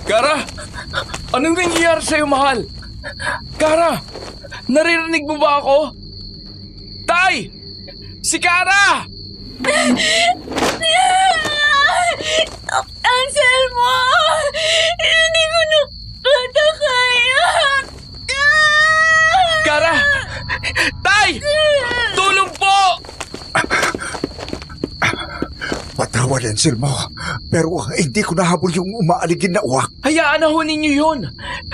Kara! Anong nangyayari sa'yo, mahal? Kara! Naririnig mo ba ako? Tay! Si Kara! Anselmo! Hindi ko na kaya. Kara! Tay! Tulong po! Patawad, Anselmo, pero hindi ko nahabol yung umaaligin na uwak. Hayaan na ho ninyo yun.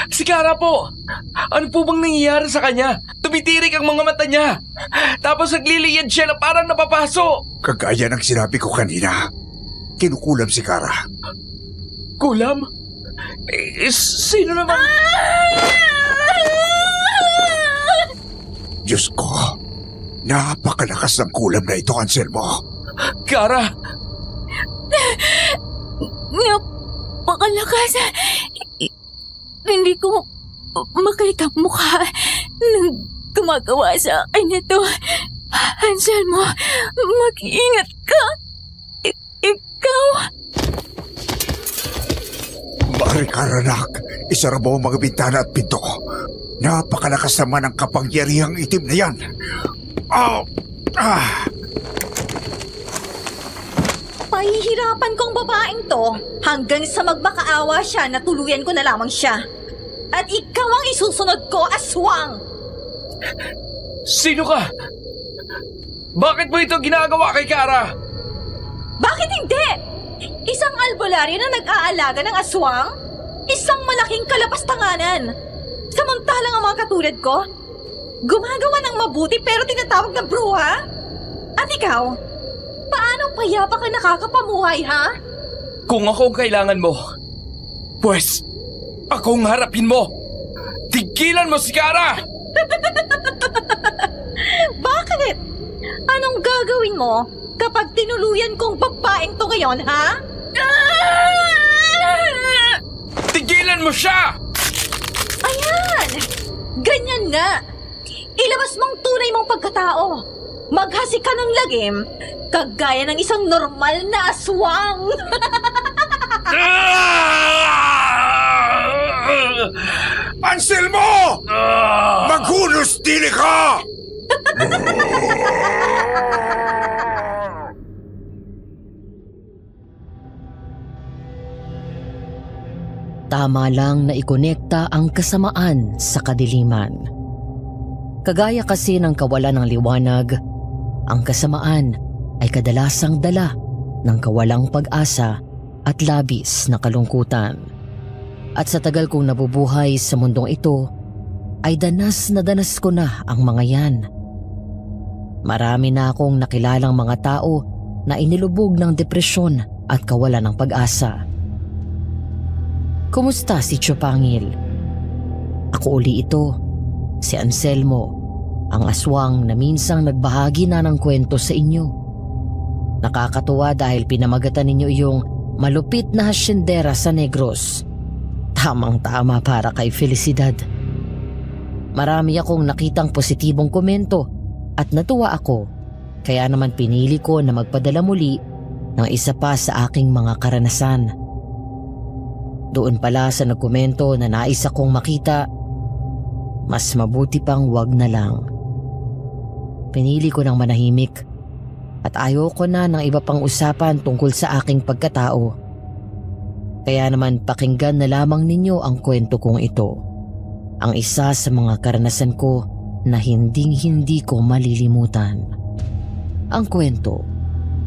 Si Kara po. Ano po bang nangyayari sa kanya? Tumitirik ang mga mata niya. Tapos nagliliyad siya na parang napapaso. Kagaya ng sinabi ko kanina, kinukulam si Kara. Kulam? Sino naman? Diyos ko, napakalakas ng kulam na ito, Anselmo. Kara! Napakalakas. Hindi ko makita ang mukha ng gumagawa sa akin ito. Anselmo, mag-ingat ka. Ikaw... Mari Karanak, isara mo ang mga bintana at pinto. Napakalakas naman ang kapangyarihang itim na yan. Pahihirapan kong babaeng to hanggang sa magmakaawa siya na tuluyan ko na lamang siya. At ikaw ang isusunod ko, aswang! Sino ka? Bakit mo ito ginagawa kay Kara? Bakit hindi? Isang albularyo na nag-aalaga ng aswang? Isang malaking kalapastanganan. Samantalang ang mga katulad ko, gumagawa ng mabuti pero tinatawag na bruha? At ikaw, paano payapa ka nakakapamuhay, ha? Kung ako ang kailangan mo, pues, akong harapin mo. Tigilan mo si Kara! Bakit? Anong gagawin mo kapag tinuluyan kong babaeng to ngayon, ha? Tigilan mo siya! Ayan! Ganyan nga! Ilabas mong tunay mong pagkatao. Maghasi ka ng lagim, kagaya ng isang normal na aswang. Anselmo! Maghunos dili ka! Tama lang na ikonekta ang kasamaan sa kadiliman. Kagaya kasi ng kawalan ng liwanag, ang kasamaan ay kadalasang dala ng kawalang pag-asa at labis na kalungkutan. At sa tagal kong nabubuhay sa mundong ito, ay danas na danas ko na ang mga yan. Marami na akong nakilalang mga tao na inilubog ng depresyon at kawalan ng pag-asa. Kumusta si Chupangil? Ako uli ito, si Anselmo, ang aswang na minsang nagbahagi na ng kwento sa inyo. Nakakatuwa dahil pinamagatan ninyo yung malupit na hasyendera sa Negros. Tamang-tama para kay Felicidad. Marami akong nakitang positibong komento at natuwa ako, kaya naman pinili ko na magpadala muli ng isa pa sa aking mga karanasan. Doon pala sa nagkomento na nais akong makita, mas mabuti pang wag na lang. Pinili ko ng manahimik at ayoko na ng iba pang usapan tungkol sa aking pagkatao. Kaya naman pakinggan na lamang ninyo ang kwento kong ito. Ang isa sa mga karanasan ko na hinding-hindi ko malilimutan. Ang kwento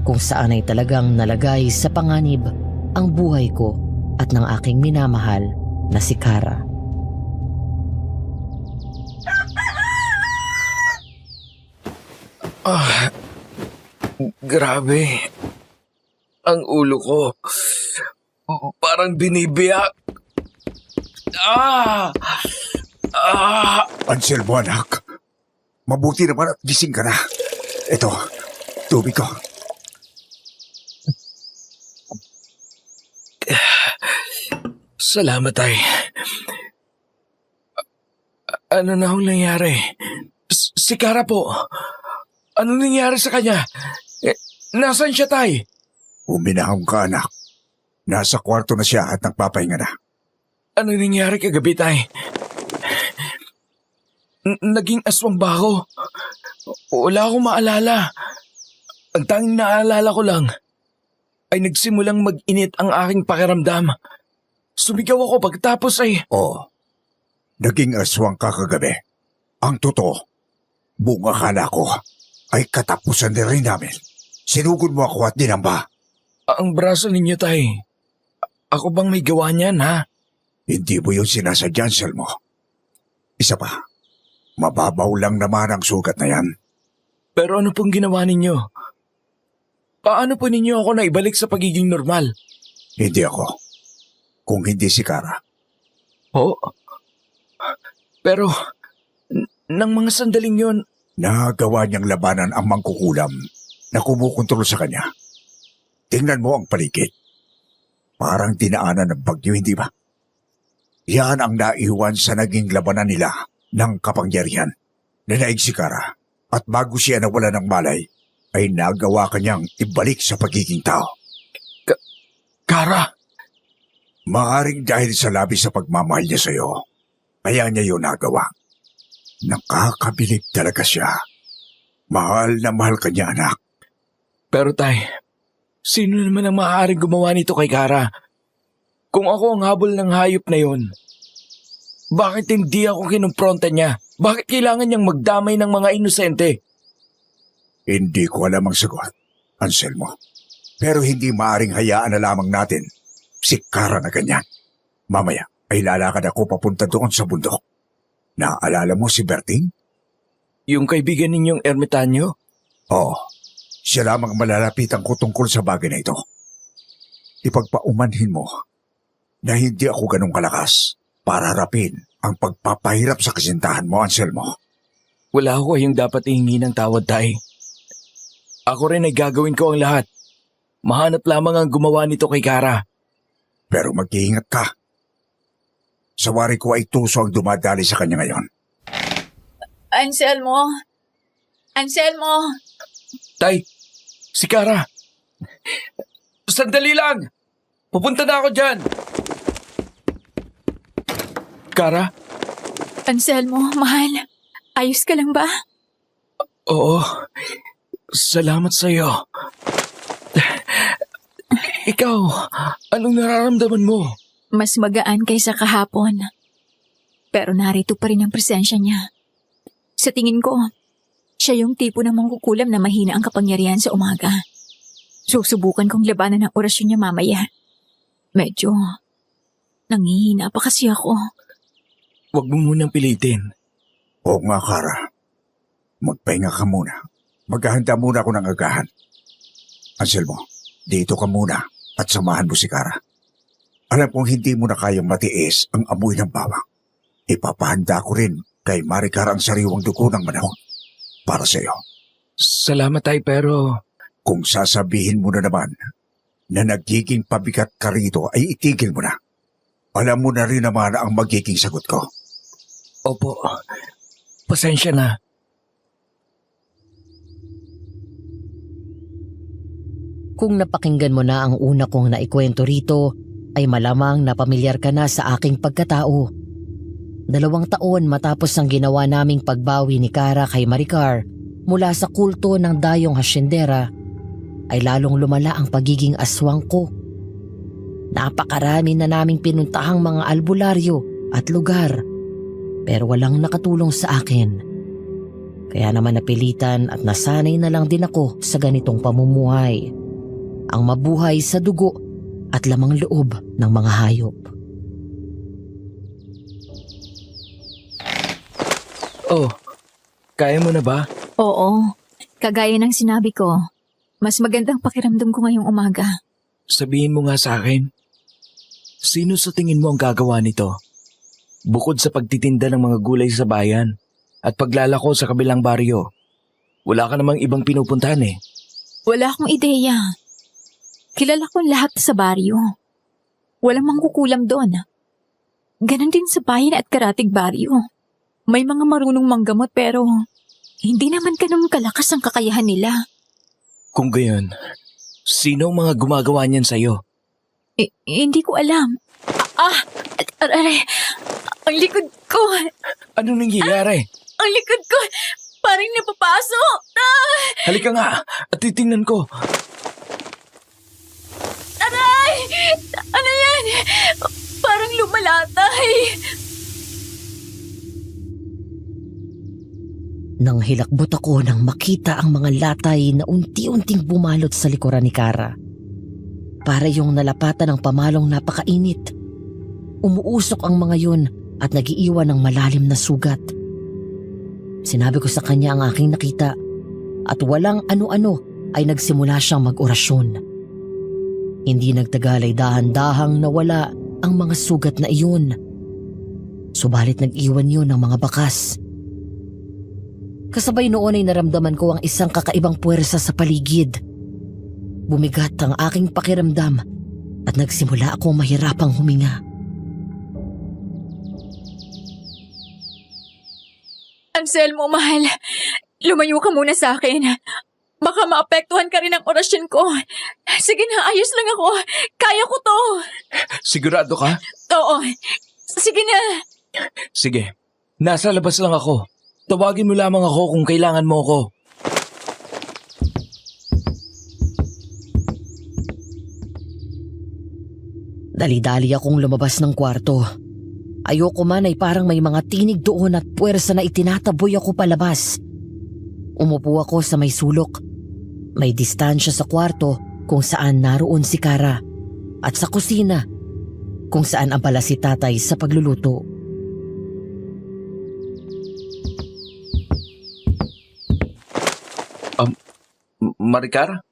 kung saan ay talagang nalagay sa panganib ang buhay ko at ng aking minamahal na si Kara. Grabe. Ang ulo ko. Parang binibiyak. Anselmo, anak. Mabuti naman at gising ka na. Ito, tubig ko. Salamat, tay. Ano na ang nangyari? Si Kara po. Ano nangyari sa kanya? Nasaan siya, Tay? Uminahon ka, anak. Nasa kwarto na siya at nagpapahinga na. Ano nangyari kagabi, Tay? Naging aswang ba ako? Wala akong maalala. Ang tanging naalala ko lang ay nagsimulang mag-init ang aking pakiramdam. Sumigaw ako pagtapos ay... Oo. Naging aswang ka kagabi. Ang totoo, buong akala ko ay katapusan na rin namin. Sinugod mo ako at dinamba. Ang braso ninyo, Tay. Ako bang may gawa niyan, ha? Hindi mo yun sinasadya, Anselmo. Isa pa, mababaw lang naman ang sugat na yan. Pero ano pong ginawa ninyo? Paano po ninyo ako naibalik sa pagiging normal? Hindi ako. Kung hindi si Kara. Oo. Pero, nang mga sandaling yon, Nagawa niyang labanan ang mangkukulam na kumukontrol sa kanya. Tingnan mo ang paligid. Parang dinaanan ng bagyo, hindi ba? Yan ang naiwan sa naging labanan nila ng kapangyarihan. Nanaig si Kara at bago siya nawala ng malay, ay nagawa kanyang ibalik sa pagiging tao. Kara, Maaring dahil sa labis sa pagmamahal niya sa iyo, kaya niya yun nagawa. Nakakabilib talaga siya. Mahal na mahal ka niya, anak. pero Tay, sino naman ang maaaring gumawa nito kay Kara? Kung ako ang habol ng hayop na yon, bakit hindi ako kinumpronta niya? Bakit kailangan niyang magdamay ng mga inosente? Hindi ko alam ang sagot, Anselmo. Pero hindi maaring hayaan na lamang natin si Kara na ganyan. Mamaya ay lalakad ako papunta doon sa bundok. Naalala mo si Berting? Yung kaibigan ninyong ermitanyo? Oo, siya lamang malalapitan ko tungkol sa bagay na ito. Ipagpaumanhin mo na hindi ako ganong kalakas para harapin ang pagpapahirap sa kasintahan mo, Anselmo. Wala ako kayong dapat ihingi ng tawad, Tay. Ako rin ay gagawin ko ang lahat. Mahanap lamang ang gumawa nito kay Kara. Pero mag-iingat ka. Sa wari ko ay tuso ang dumadali sa kanya ngayon. Anselmo! Anselmo! Tay, si Kara. Sandali lang! Pupunta na ako dyan! Kara? Anselmo, mahal. Ayos ka lang ba? Oo. Salamat sa iyo. Ikaw, anong nararamdaman mo? Mas magaan kaysa kahapon. Pero narito pa rin ang presensya niya. Sa tingin ko, siya yung tipo ng mangkukulam na mahina ang kapangyarihan sa umaga. Susubukan kong labanan ang orasyon niya mamaya. Medyo nangihina pa kasi ako. Huwag mo munang pilitin. Oo nga, Kara. Magpahinga ka muna. Maghahanda muna ako ng agahan. Anselmo, dito ka muna at samahan mo si Kara. Alam kong hindi mo na kayang matiis ang amoy ng bawang. Ipapahanda ko rin kay Maricar ang sariwang dugo ng manahon para sa iyo. Salamat, Tay, pero... Kung sasabihin mo na naman na nagiging pabigat ka rito ay itigil mo na. Alam mo na rin naman ang magiging sagot ko. Opo, pasensya na. Kung napakinggan mo na ang una kong naikwento rito, ay malamang na pamilyar ka na sa aking pagkatao. 2 taon matapos ang ginawa naming pagbawi ni Kara kay Maricar mula sa kulto ng dayong hasyendera, ay lalong lumala ang pagiging aswang ko. Napakarami na naming pinuntahang mga albularyo at lugar, pero walang nakatulong sa akin. Kaya naman napilitan at nasanay na lang din ako sa ganitong pamumuhay. Ang mabuhay sa dugo at lamang loob ng mga hayop. Oh, kaya mo na ba? Oo, kagaya ng sinabi ko, mas magandang pakiramdam ko ngayong umaga. Sabihin mo nga sa akin, sino sa tingin mo ang gagawa nito? Bukod sa pagtitinda ng mga gulay sa bayan at paglalako sa kabilang baryo, wala ka namang ibang pinupuntahan eh. Wala akong ideya. Kilala ko lahat sa baryo. Walang mangkukulam doon. Ganon din sa bayan at karatig baryo. May mga marunong manggamot pero hindi naman ganun kalakas ang kakayahan nila. Kung gayon, sino ang mga gumagawa niyan sa'yo? Hindi ko alam. Aray, ang likod ko. Anong nangyayari? Ang likod ko. Parang napapasok. Halika nga at titingnan ko. Aray! Ano yan? Parang lumalatay. Nang hilakbot ako nang makita ang mga latay na unti-unting bumalot sa likuran ni Kara. Para yung nalapatan ng pamalong napakainit. Umuusok ang mga yun at nagiiwan ng malalim na sugat. Sinabi ko sa kanya ang aking nakita at walang ano-ano ay nagsimula siyang mag-orasyon. Hindi nagtagal ay dahan-dahang nawala ang mga sugat na iyon. Subalit nag-iwan yun ng mga bakas. Kasabay noon ay naramdaman ko ang isang kakaibang puwersa sa paligid. Bumigat ang aking pakiramdam at nagsimula akong mahirapang huminga. Anselmo, mahal. Lumayo ka muna sa akin. Baka maapektuhan ka rin ang orasyon ko. Sige na, ayos lang ako. Kaya ko to. Sigurado ka? Oo. Sige na. Sige, nasa labas lang ako. Tawagin mo lamang ako kung kailangan mo ako. Dali-dali akong lumabas ng kwarto. Ayoko man ay parang may mga tinig doon at puwersa na itinataboy ako palabas. Umupo ako sa may sulok. May distansya sa kwarto kung saan naroon si Kara at sa kusina kung saan abala si tatay sa pagluluto. Maricar?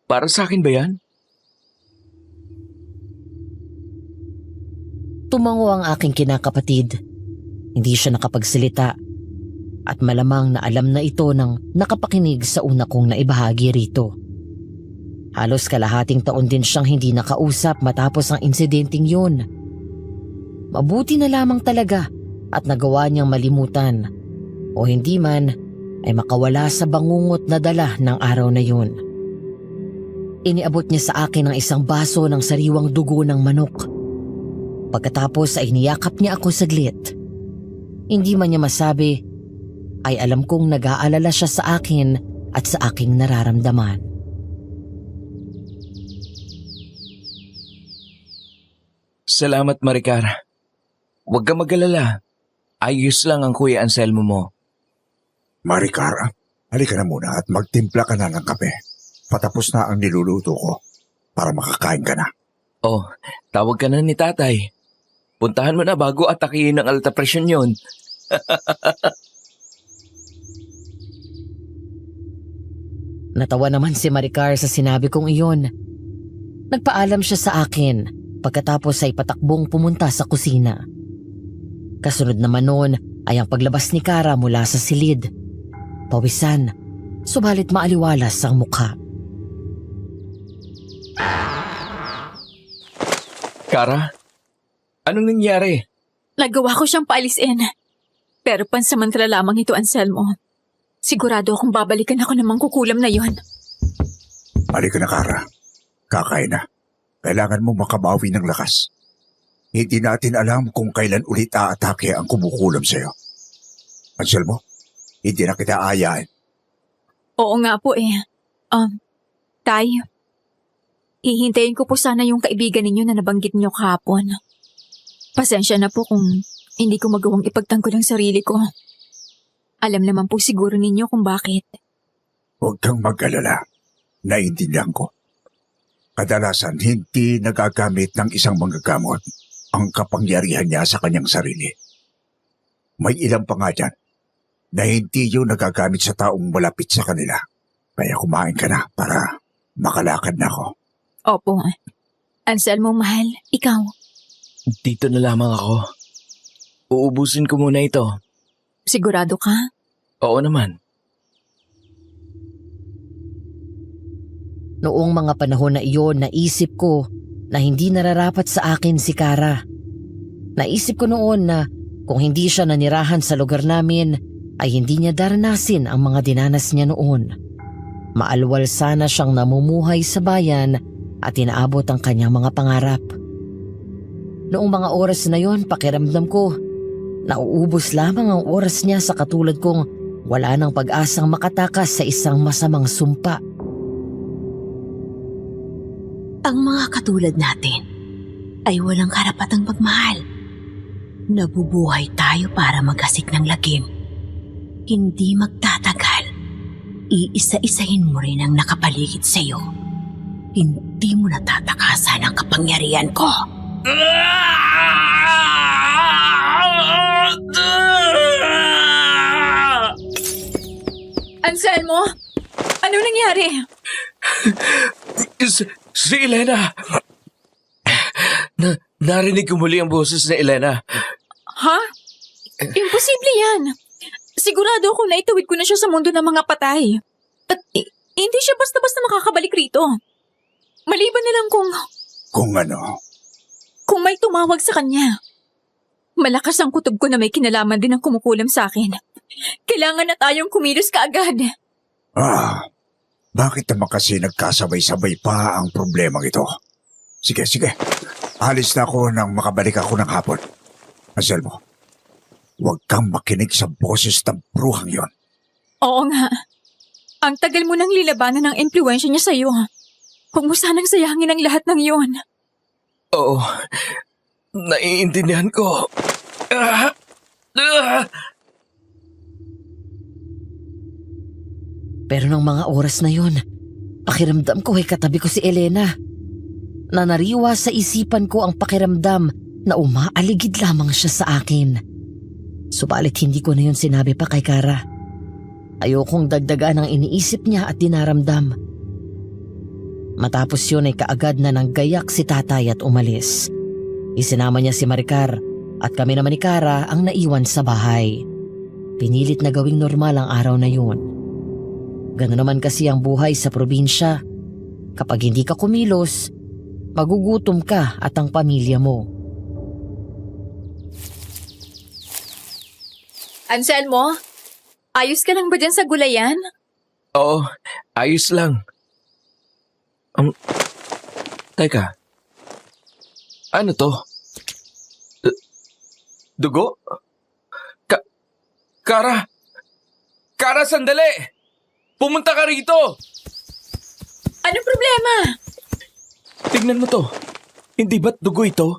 Para sa akin ba yan? Tumango ang aking kinakapatid. Hindi siya nakapagsalita at malamang na alam na ito ng nakapakinig sa una kong naibahagi rito. Halos kalahating taon din siyang hindi nakausap matapos ang insidenteng yun. Mabuti na lamang talaga at nagawa niyang malimutan o hindi man ay makawala sa bangungot na dala ng araw na yun. Iniabot niya sa akin ang isang baso ng sariwang dugo ng manok. Pagkatapos ay niyakap niya ako saglit. Hindi man niya masabi, ay alam kong nag-aalala siya sa akin at sa aking nararamdaman. Salamat, Maricar. Huwag ka mag-alala. Ayos lang ang Kuya Anselmo mo. Maricar, halika na muna at magtimpla ka na ng kape. Patapos na ang niluluto ko para makakain ka na. Oh, tawag ka na ni tatay. Puntahan mo na bago atakihin ng alta presyon yun. Natawa naman si Maricar sa sinabi kong iyon. Nagpaalam siya sa akin pagkatapos ay patakbong pumunta sa kusina. Kasunod naman noon ay ang paglabas ni Kara mula sa silid. Pawisan, subalit maaliwalas ang mukha. Kara, anong nangyari? Nagawa ko siyang paalisin. Pero pansamantala lamang ito, Anselmo. Sigurado akong babalikan ako ng mangkukulam na yon. Halika na, Kara. Kakain na. Kailangan mo makabawi ng lakas. Hindi natin alam kung kailan ulit aatake ang kumukulam sa'yo. Anselmo, hindi na kita aayain. Oo nga po eh. Tay, hihintayin ko po sana yung kaibigan ninyo na nabanggit niyo kahapon. Pasensya na po kung hindi ko magawang ipagtanggol ang sarili ko. Alam naman po siguro ninyo kung bakit. Huwag kang mag-alala. Naiintindihan ko. Kadalasan, hindi nagagamit ng isang manggagamot ang kapangyarihan niya sa kanyang sarili. May ilang pa nga dyan na hindi yun nagagamit sa taong malapit sa kanila. Kaya kumain ka na para makalakad na ako. Opo. Anselmo, mahal, ikaw. Dito na lamang ako. Uubusin ko muna ito. Sigurado ka? Oo naman. Noong mga panahon na iyon, naisip ko na hindi nararapat sa akin si Kara. Naisip ko noon na kung hindi siya nanirahan sa lugar namin, ay hindi niya daranasin ang mga dinanas niya noon. Maalwal sana siyang namumuhay sa bayan at inaabot ang kanyang mga pangarap. Noong mga oras na yon, pakiramdam ko, nauubos lamang ang oras niya sa katulad kong wala nang pag-asang makatakas sa isang masamang sumpa. Ang mga katulad natin ay walang karapatang magmahal. Nabubuhay tayo para maghasik ng lagim. Hindi magtatagal. Iisa-isahin mo rin ang nakapaligid sa'yo. Hindi mo natatakasan ang kapangyarihan ko. Anselmo? Anong nangyari? Si Elena! Narinig ko muli ang boses ni Elena. Ha? Imposible yan. Sigurado ako na itawid ko na siya sa mundo ng mga patay. At hindi siya basta-basta makakabalik rito. Maliban na lang Kung ano, kung may tumawag sa kanya. Malakas ang kutob ko na may kinalaman din ang kumukulam sa akin. Kailangan na tayong kumilos kaagad. bakit naman kasi nagkasabay-sabay pa ang problemang ito? Sige. Alis na ako nang makabalik ako ng hapon. Anselmo, huwag kang makinig sa boses ng bruhang yon. Oo nga. Ang tagal mo nang lilabanan ng impluwensya niya sa'yo. Huwag mo sanang sayangin ang lahat ng yon. Oo, naiintindihan ko. Pero ng mga oras na yon, pakiramdam ko ay katabi ko si Elena. Nanariwa sa isipan ko ang pakiramdam na umaaligid lamang siya sa akin. Subalit hindi ko na yun sinabi pa kay Kara. Ayokong dagdagan ang iniisip niya at dinaramdam. Matapos yun ay kaagad na nanggayak si tatay at umalis. Isinama niya si Maricar at kami naman ni Kara ang naiwan sa bahay. Pinilit na gawing normal ang araw na yun. Gano'n naman kasi ang buhay sa probinsya. Kapag hindi ka kumilos, magugutom ka at ang pamilya mo. Anselmo, ayos ka lang ba dyan sa gulayan? Oo, ayos lang. Teka. Ano to? Dugo? Kara! Kara, sandali! Pumunta ka rito! Anong problema? Tignan mo to. Hindi ba't dugo ito?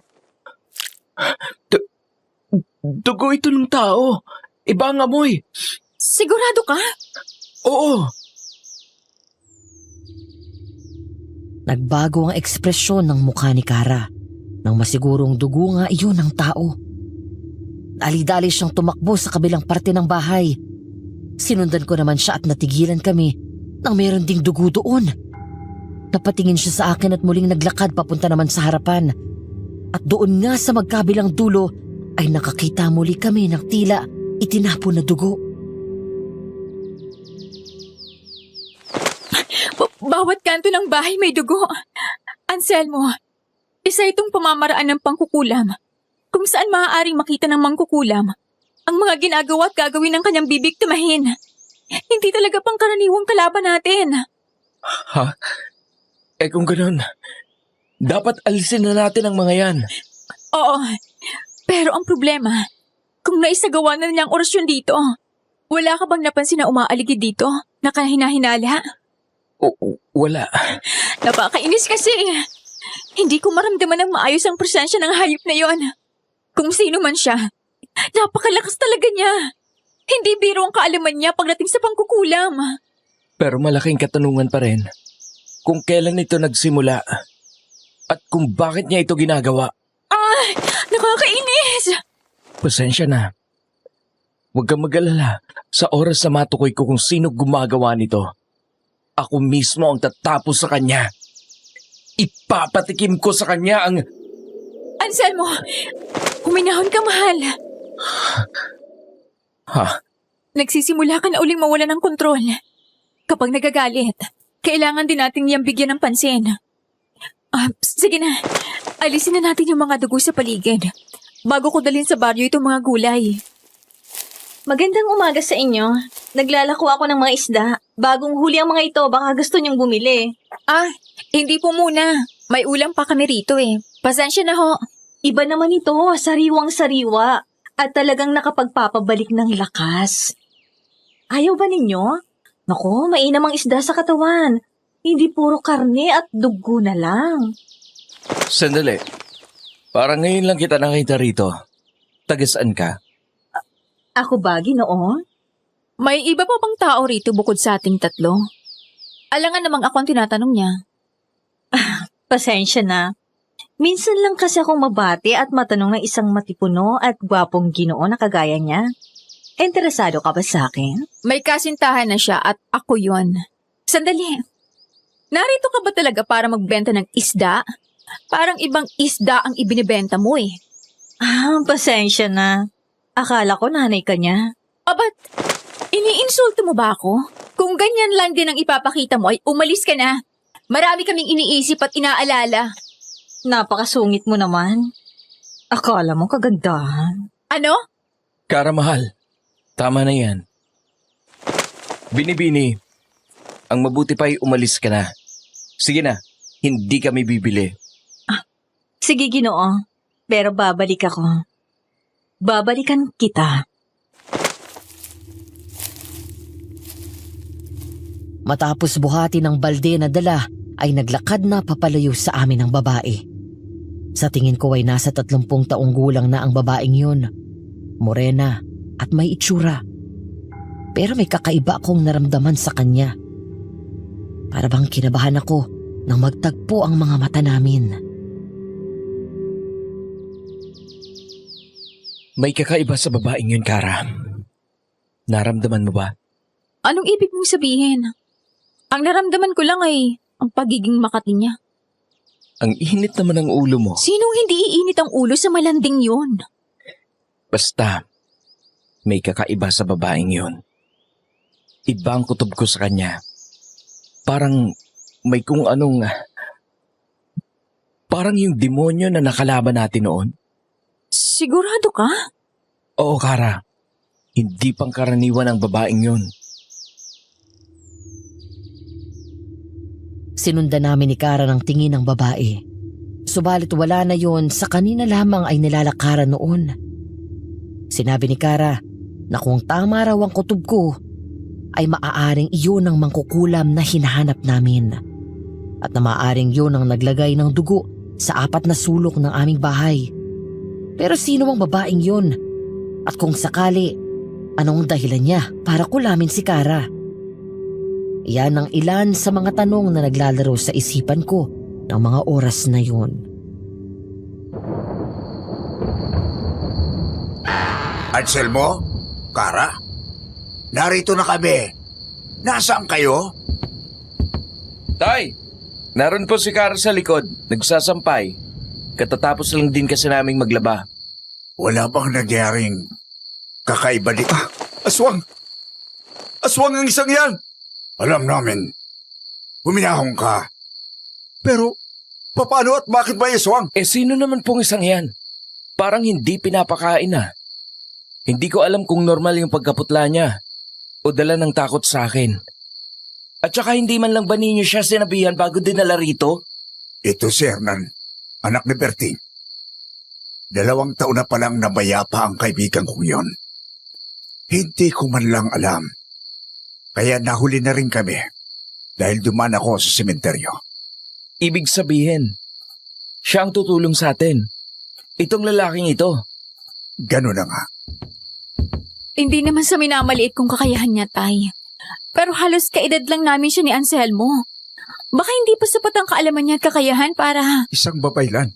Dugo ito ng tao. Iba ang amoy. Sigurado ka? Oo. Nagbago ang ekspresyon ng mukha ni Kara nang masigurong dugo nga iyon ng tao. Dali-dali siyang tumakbo sa kabilang parte ng bahay. Sinundan ko naman siya at natigilan kami nang meron ding dugo doon. Napatingin siya sa akin at muling naglakad papunta naman sa harapan. At doon nga sa magkabilang dulo ay nakakita muli kami ng tila itinapon na dugo. Bawat kanto ng bahay may dugo. Anselmo, isa itong pamamaraan ng pangkukulam kung saan maaaring makita ng mangkukulam ang mga ginagawa at gagawin ng kanyang bibiktimahin. Hindi talaga pangkaraniwang kalaban natin. Ha? Kung ganun, dapat alisin na natin ang mga yan. Oo, pero ang problema, kung naisagawa na niya ang orasyon dito, wala ka bang napansin na umaaligid dito? Nakahinahinala? Wala. Napakainis kasi. Hindi ko maramdaman ng maayos ang presensya ng hayop na yon. Kung sino man siya, napakalakas talaga niya. Hindi biro ang kaalaman niya pagdating sa pangkukulam. Pero malaking katanungan pa rin kung kailan ito nagsimula at kung bakit niya ito ginagawa. Ay, nakakainis! Pasensya na. Huwag kang mag-alala. Sa oras na matukoy ko kung sino gumagawa nito, ako mismo ang tatapos sa kanya. Ipapatikim ko sa kanya ang... Anselmo, huminahon ka, mahal. Ha? Nagsisimula ka na uling mawala ng kontrol. Kapag nagagalit, kailangan din natin niyang bigyan ng pansin. Sige na, alisin na natin yung mga dugo sa paligid bago ko dalhin sa baryo itong mga gulay. Magandang umaga sa inyo. Naglalako ako ng mga isda. Bagong huli ang mga ito, baka gusto niyong bumili. Hindi po muna. May ulam pa kami rito eh. Pasensya na ho. Iba naman ito, sariwang-sariwa. At talagang nakapagpapabalik ng lakas. Ayaw ba ninyo? Naku, mainam ang isda sa katawan. Hindi puro karne at dugo na lang. Sandali. Parang ngayon lang kita nakita rito. Tagasaan ka? Ako ba, Ginoo? May iba pa bang tao rito bukod sa ating tatlo? Alangan namang ako ang tinatanong niya. Pasensya na. Minsan lang kasi akong mabati at matanong ng isang matipuno at gwapong Ginoo na kagaya niya. Interesado ka ba sa akin? May kasintahan na siya at ako yon. Sandali. Narito ka ba talaga para magbenta ng isda? Parang ibang isda ang ibinibenta mo eh. Pasensya na. Akala ko nanay ka niya. Ba't iniinsulto mo ba ako? Kung ganyan lang din ang ipapakita mo ay umalis ka na. Marami kaming iniisip at inaalala. Napakasungit mo naman. Akala mo kagandahan. Ano? Kara, mahal. Tama na yan. Binibini, ang mabuti pa ay umalis ka na. Sige na, hindi kami bibili. Sige, Ginoo. Pero babalik ako. Babalikan kita. Matapos buhati ng balde na dala, ay naglakad na papalayo sa amin ang babae. Sa tingin ko ay nasa 30 taong gulang na ang babaeng yun. Morena at may itsura. Pero may kakaiba akong naramdaman sa kanya. Para bang kinabahan ako nang magtagpo ang mga mata namin. May kakaiba sa babaeng yun, Kara. Naramdaman mo ba? Anong ibig mong sabihin? Ang naramdaman ko lang ay ang pagiging makati niya. Ang init naman ng ulo mo. Sinong hindi iinit ang ulo sa malanding yun? Basta, may kakaiba sa babaeng yun. Iba ang kutob ko sa kanya. Parang may kung anong... Parang yung demonyo na nakalaban natin noon. Sigurado ka? Oo, Kara. Hindi pang karaniwan ang babaeng yun. Sinundan namin ni Kara ng tingin ng babae. Subalit wala na yon, sa kanina lamang ay nilalakaran noon. Sinabi ni Kara na kung tama raw ang kutob ko, ay maaaring iyon ang mangkukulam na hinahanap namin. At na maaaring yun ang naglagay ng dugo sa 4 na sulok ng aming bahay. Pero sino ang babaeng yun? At kung sakali, anong dahilan niya para kulamin si Kara? Yan ang ilan sa mga tanong na naglalaro sa isipan ko ng mga oras na yun. Anselmo? Kara? Narito na kami. Nasaan kayo? Tay! Naroon po si Kara sa likod, nagsasampay. Katatapos lang din kasi naming maglaba. Wala bang nangyaring kakaiba dito? Aswang! Aswang ang isang yan! Alam namin, huminahong ka. Pero, paano at bakit ba aswang? Sino naman pong isang yan? Parang hindi pinapakain ah. Hindi ko alam kung normal yung pagkaputla niya o dala ng takot sa akin. At saka hindi man lang ba ninyo siya sinabihan bago dinala rito? Ito si Hernan, anak ni Berting. 2 taon na palang nabayapa ang kaibigan kong yon. Hindi ko man lang alam. Kaya nahuli na rin kami dahil dumaan ako sa sementeryo. Ibig sabihin, siya ang tutulong sa atin. Itong lalaking ito. Ganun na nga. Hindi naman sa minamaliit kong kakayahan niya, Tay. Pero halos kaedad lang namin siya ni Anselmo. Baka hindi pa sapat ang kaalaman niya at kakayahan para... Isang babaylan.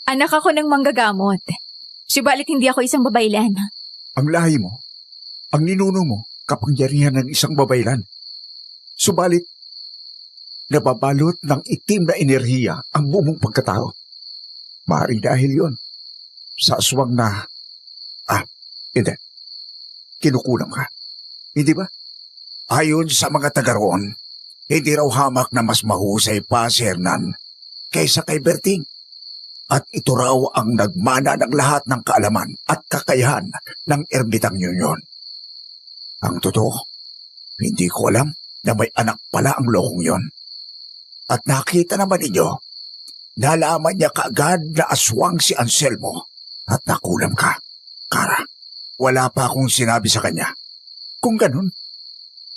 Anak ako ng manggagamot. Subalit hindi ako isang babaylan. Ang lahi mo, ang ninuno mo, kapangyarihan ng isang babaylan. Subalit, nababalot ng itim na enerhiya ang buong pagkatao. Maaaring dahil yon sa aswang na... hindi. Kinukulam ka. Hindi ba? Ayon sa mga taga roon, hindi raw hamak na mas mahusay pa si Hernan kaysa kay Berting. At ito raw ang nagmana ng lahat ng kaalaman at kakayahan ng ermitang yun. Ang totoo, hindi ko alam na may anak pala ang lokong yon. At nakita naman ninyo, nalaman niya kaagad na aswang si Anselmo at nakulam ka, Kara. Wala pa akong sinabi sa kanya. Kung ganun,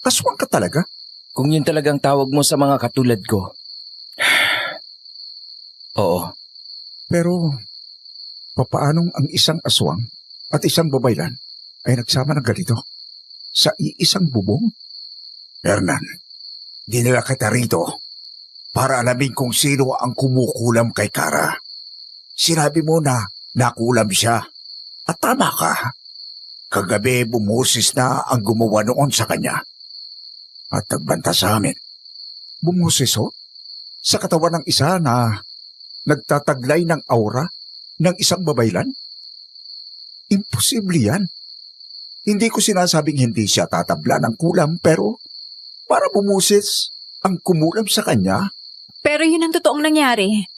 aswang ka talaga? Kung yun talagang tawag mo sa mga katulad ko. Oo. Pero, papaanong ang isang aswang at isang babaylan ay nagsama ng ganito? Sa iisang bubong? Hernan, dinala kita rito para alamin kung sino ang kumukulam kay Kara. Sinabi mo na nakulam siya. At tama ka. Kagabi bumusis na ang gumawa noon sa kanya. At nagbanta sa amin. Bumusis sa katawan ng isa na nagtataglay ng aura ng isang babaylan? Imposible yan. Hindi ko sinasabing hindi siya tatabla ng kulam, pero para bumusis ang kumulam sa kanya. Pero yun ang totoong nangyari.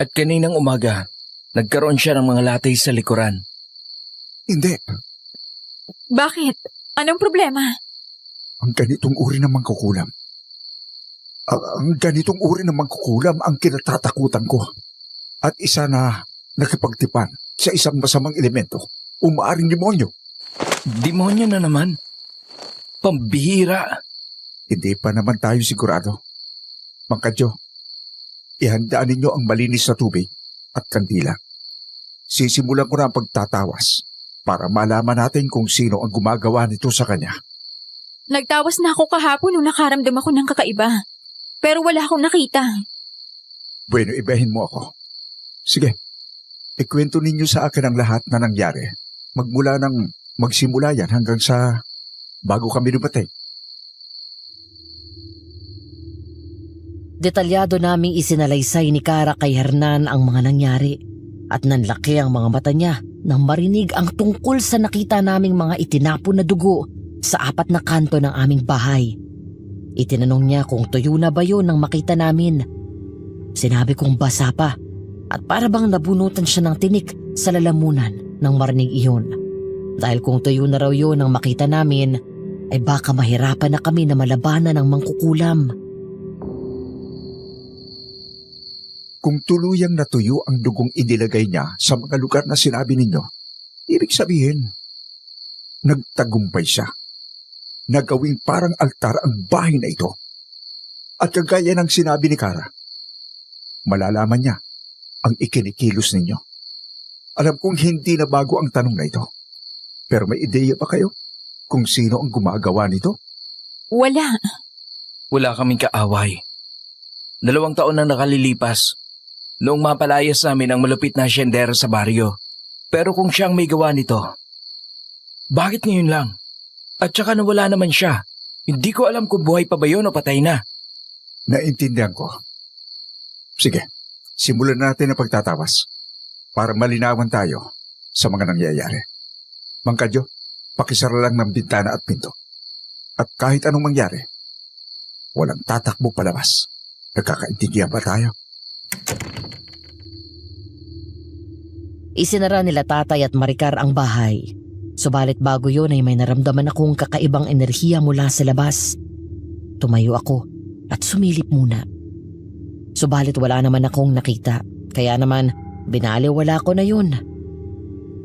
At kaninang umaga, nagkaroon siya ng mga latay sa likuran. Hindi. Bakit? Anong problema? Ang ganitong uri ng mangkukulam. Ang ganitong uri ng mangkukulam ang kinatatakutan ko. At isa na nakipagtipan sa isang masamang elemento, umaaring demonyo. Demonyo na naman. Pambihira. Hindi pa naman tayo sigurado. Mangkadyo, ihandaan ninyo ang malinis na tubig at kandila. Sisimulan ko na ang pagtatawas para malaman natin kung sino ang gumagawa nito sa kanya. Nagtawas na ako kahapon nung nakaramdam ako ng kakaiba. Pero wala akong nakita. Bueno, ibahin mo ako. Sige, ikwento ninyo sa akin ang lahat na nangyari. Magmula ng magsimula yan hanggang sa bago kami dumating. Detalyado naming isinalaysay ni Kara kay Hernan ang mga nangyari at nanlaki ang mga mata niya nang marinig ang tungkol sa nakita naming mga itinapon na dugo sa 4 na kanto ng aming bahay. Itinanong niya kung tuyo na ba yun nang makita namin. Sinabi kong basa pa at para bang nabunutan siya ng tinik sa lalamunan nang marinig iyon. Dahil kung tuyo na raw yun nang makita namin, ay baka mahirapan na kami na malabanan ng mangkukulam. Kung tuluyang natuyo ang dugong inilagay niya sa mga lugar na sinabi ninyo, ibig sabihin, nagtagumpay siya. Nagawing parang altar ang bahay na ito. At kagaya ng sinabi ni Kara, malalaman niya ang ikinikilos ninyo. Alam kong hindi na bago ang tanong na ito. Pero may ideya ba kayo kung sino ang gumagawa nito? Wala. Wala kaming kaaway. 2 taon na nakalilipas. Noong mapalayas namin ang malupit na asyendero sa baryo. Pero kung siyang may gawa nito, bakit ngayon lang? At saka nawala naman siya. Hindi ko alam kung buhay pa ba yun o patay na. Naintindihan ko. Sige, simulan natin ang pagtatawas para malinawan tayo sa mga nangyayari. Mangkadyo, pakisara lang ng bintana at pinto. At kahit anong mangyari, walang tatakbo palabas. Nagkakaintindihan ba tayo? Isinara nila Tatay at Maricar ang bahay. Subalit bago yun ay may naramdaman akong kakaibang enerhiya mula sa labas. Tumayo ako at sumilip muna. Subalit wala naman akong nakita, kaya naman binaliwala ko na yun.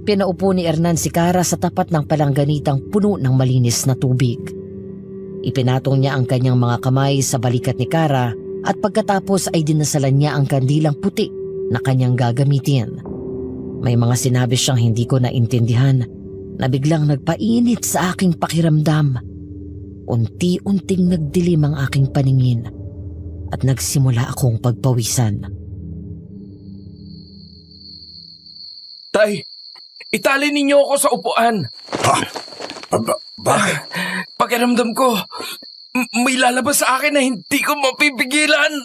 Pinaupo ni Hernan si Kara sa tapat ng palangganitang puno ng malinis na tubig. Ipinatong niya ang kanyang mga kamay sa balikat ni Kara at pagkatapos ay dinasalan niya ang kandilang puti na kanyang gagamitin. May mga sinabi siyang hindi ko naintindihan na biglang nagpainit sa aking pakiramdam. Unti-unting nagdilim ang aking paningin at nagsimula akong pagpawisan. Tay, itali ninyo ako sa upuan. Bakit? Pakiramdam ko, may lalabas sa akin na hindi ko mapipigilan.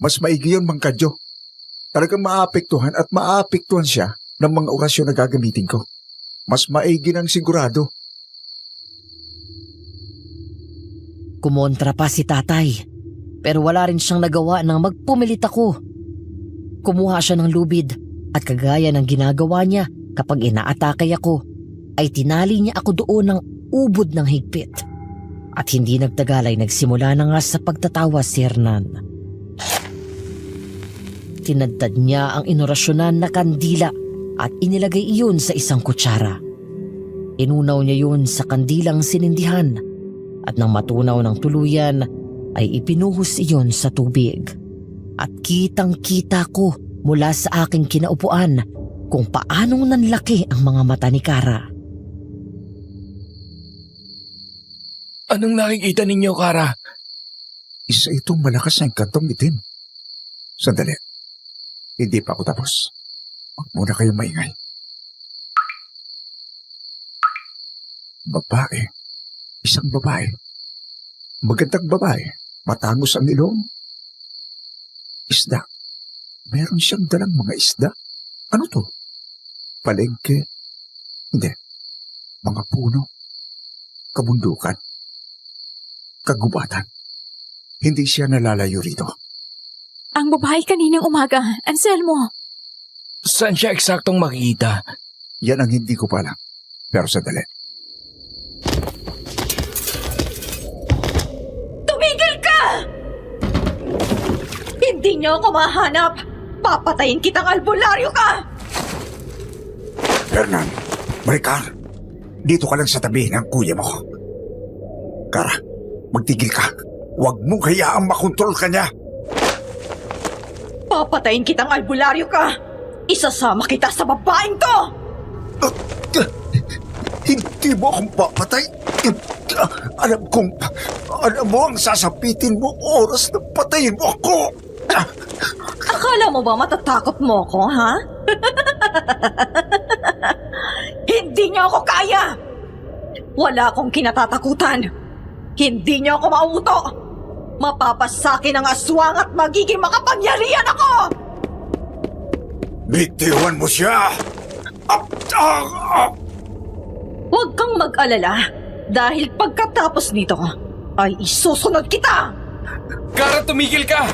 Mas maigi yun, Mangkadyo. Talagang maapektuhan at maapektuhan siya ng mga orasyon na gagamitin ko. Mas maigi ng sigurado. Kumontra pa si Tatay, pero wala rin siyang nagawa nang magpumilit ako. Kumuha siya ng lubid at kagaya ng ginagawa niya kapag inaatake ako, ay tinali niya ako doon ng ubod ng higpit. At hindi nagtagal ay nagsimula na nga sa pagtatawa si Hernan. Tinadtad niya ang inorasyonan na kandila at inilagay iyon sa isang kutsara. Inunaw niya yun sa kandilang sinindihan at nang matunaw ng tuluyan ay ipinuhos iyon sa tubig. At kitang-kita ko mula sa aking kinaupuan kung paanong nanlaki ang mga mata ni Kara. Anong nakikita ninyo, Kara? Isa itong malakas na kantong itim. Sandali. Hindi pa ako tapos. Huwag muna kayong maingay. Babae. Isang babae. Magandang babae. Matangos ang ilong. Isda. Meron siyang dalang mga isda. Ano to? Palengke? Hindi. Mga puno. Kabundukan. Kagubatan. Hindi siya nalalayo rito. Ang babae kaninang umaga, Anselmo. Saan siya eksaktong makikita? Yan ang hindi ko pa alam. Pero sandali. Tumigil ka! Hindi niyo ako mahanap! Papatayin kitang albularyo ka! Hernan, Maricar, dito ka lang sa tabi ng kuya mo. Kara, magtigil ka. Huwag mong hayaang makontrol ka niya. Papatayin kitang albularyo ka! Isasama kita sa babaeng to! Hindi mo akong papatay. Alam mo ang sasapitin mo oras na patayin mo ako. Akala mo ba matatakot mo ako, ha? Hindi niyo ako kaya! Wala akong kinatatakutan. Hindi niyo ako mauto. Mapapasakin ang aswang at magiging makapangyarihan ako! Bitiwan mo siya! Huwag kang mag-alala dahil pagkatapos nito ay isusunod kita! Kara, tumigil ka!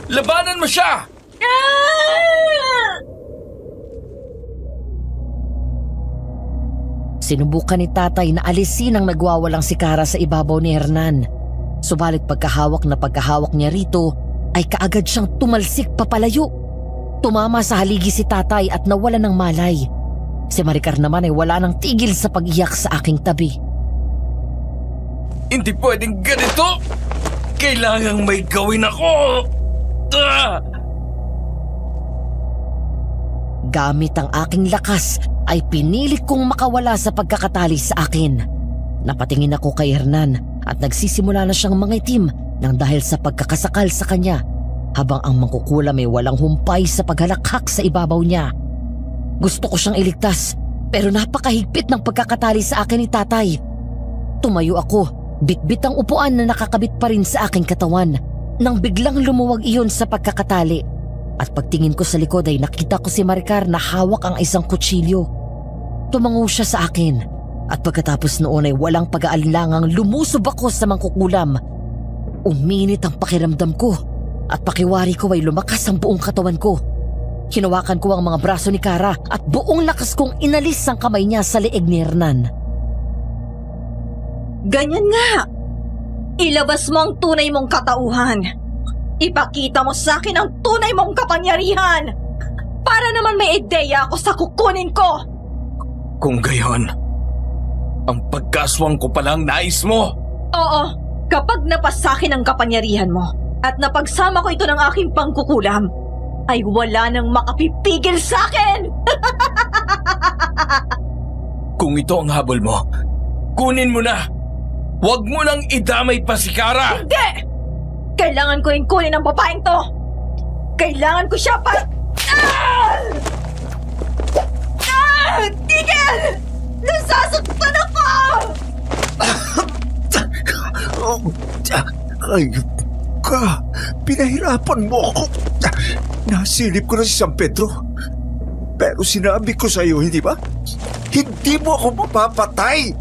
Labanan mo siya! Sinubukan ni tatay na alisin ang nagwawalang si Kara sa ibabaw ni Hernan. Subalit pagkahawak niya rito ay kaagad siyang tumalsik papalayo. Tumama sa haligi si tatay at nawala ng malay. Si Maricar naman ay wala nang tigil sa pag-iyak sa aking tabi. Hindi pwedeng ganito! Kailangang may gawin ako! Gamit ang aking lakas ay pinilit kong makawala sa pagkakatali sa akin. Napatingin ako kay Hernan at nagsisimula na siyang mangitim nang dahil sa pagkakasakal sa kanya habang ang mangkukulam ay walang humpay sa paghalakhak sa ibabaw niya. Gusto ko siyang iligtas pero napakahigpit ng pagkakatali sa akin ni tatay. Tumayo ako, bitbit ang upuan na nakakabit pa rin sa aking katawan nang biglang lumuwag iyon sa pagkakatali. At pagtingin ko sa likod ay nakita ko si Maricar na hawak ang isang kutsilyo. Tumango siya sa akin at pagkatapos noon ay walang pag-aalinlangang lumusob ako sa mangkukulam. Uminit ang pakiramdam ko at pakiwari ko ay lumakas ang buong katawan ko. Hinawakan ko ang mga braso ni Kara at buong lakas kong inalis ang kamay niya sa leeg ni Hernan. Ganyan nga! Ilabas mo ang tunay mong katauhan. Ipakita mo sa akin ang tunay mong kapangyarihan para naman may ideya ako sa kukunin ko. Kung gayon, ang pagkaswang ko palang nais mo. Oo, kapag napasakin ang kapangyarihan mo at napagsama ko ito ng aking pangkukulam, ay wala nang makapipigil sa akin! Kung ito ang habol mo, kunin mo na. Huwag mo nang idamay pa si Kara. Hindi! Kailangan ko rin kunin ang babaeng to! Kailangan ko siya para... Tigil! Nasasaktan ako! Ay, ka! Pinahirapan mo ako! Nasilip ko na si San Pedro. Pero sinabi ko sa iyo, hindi ba? Hindi mo ako mapapatay!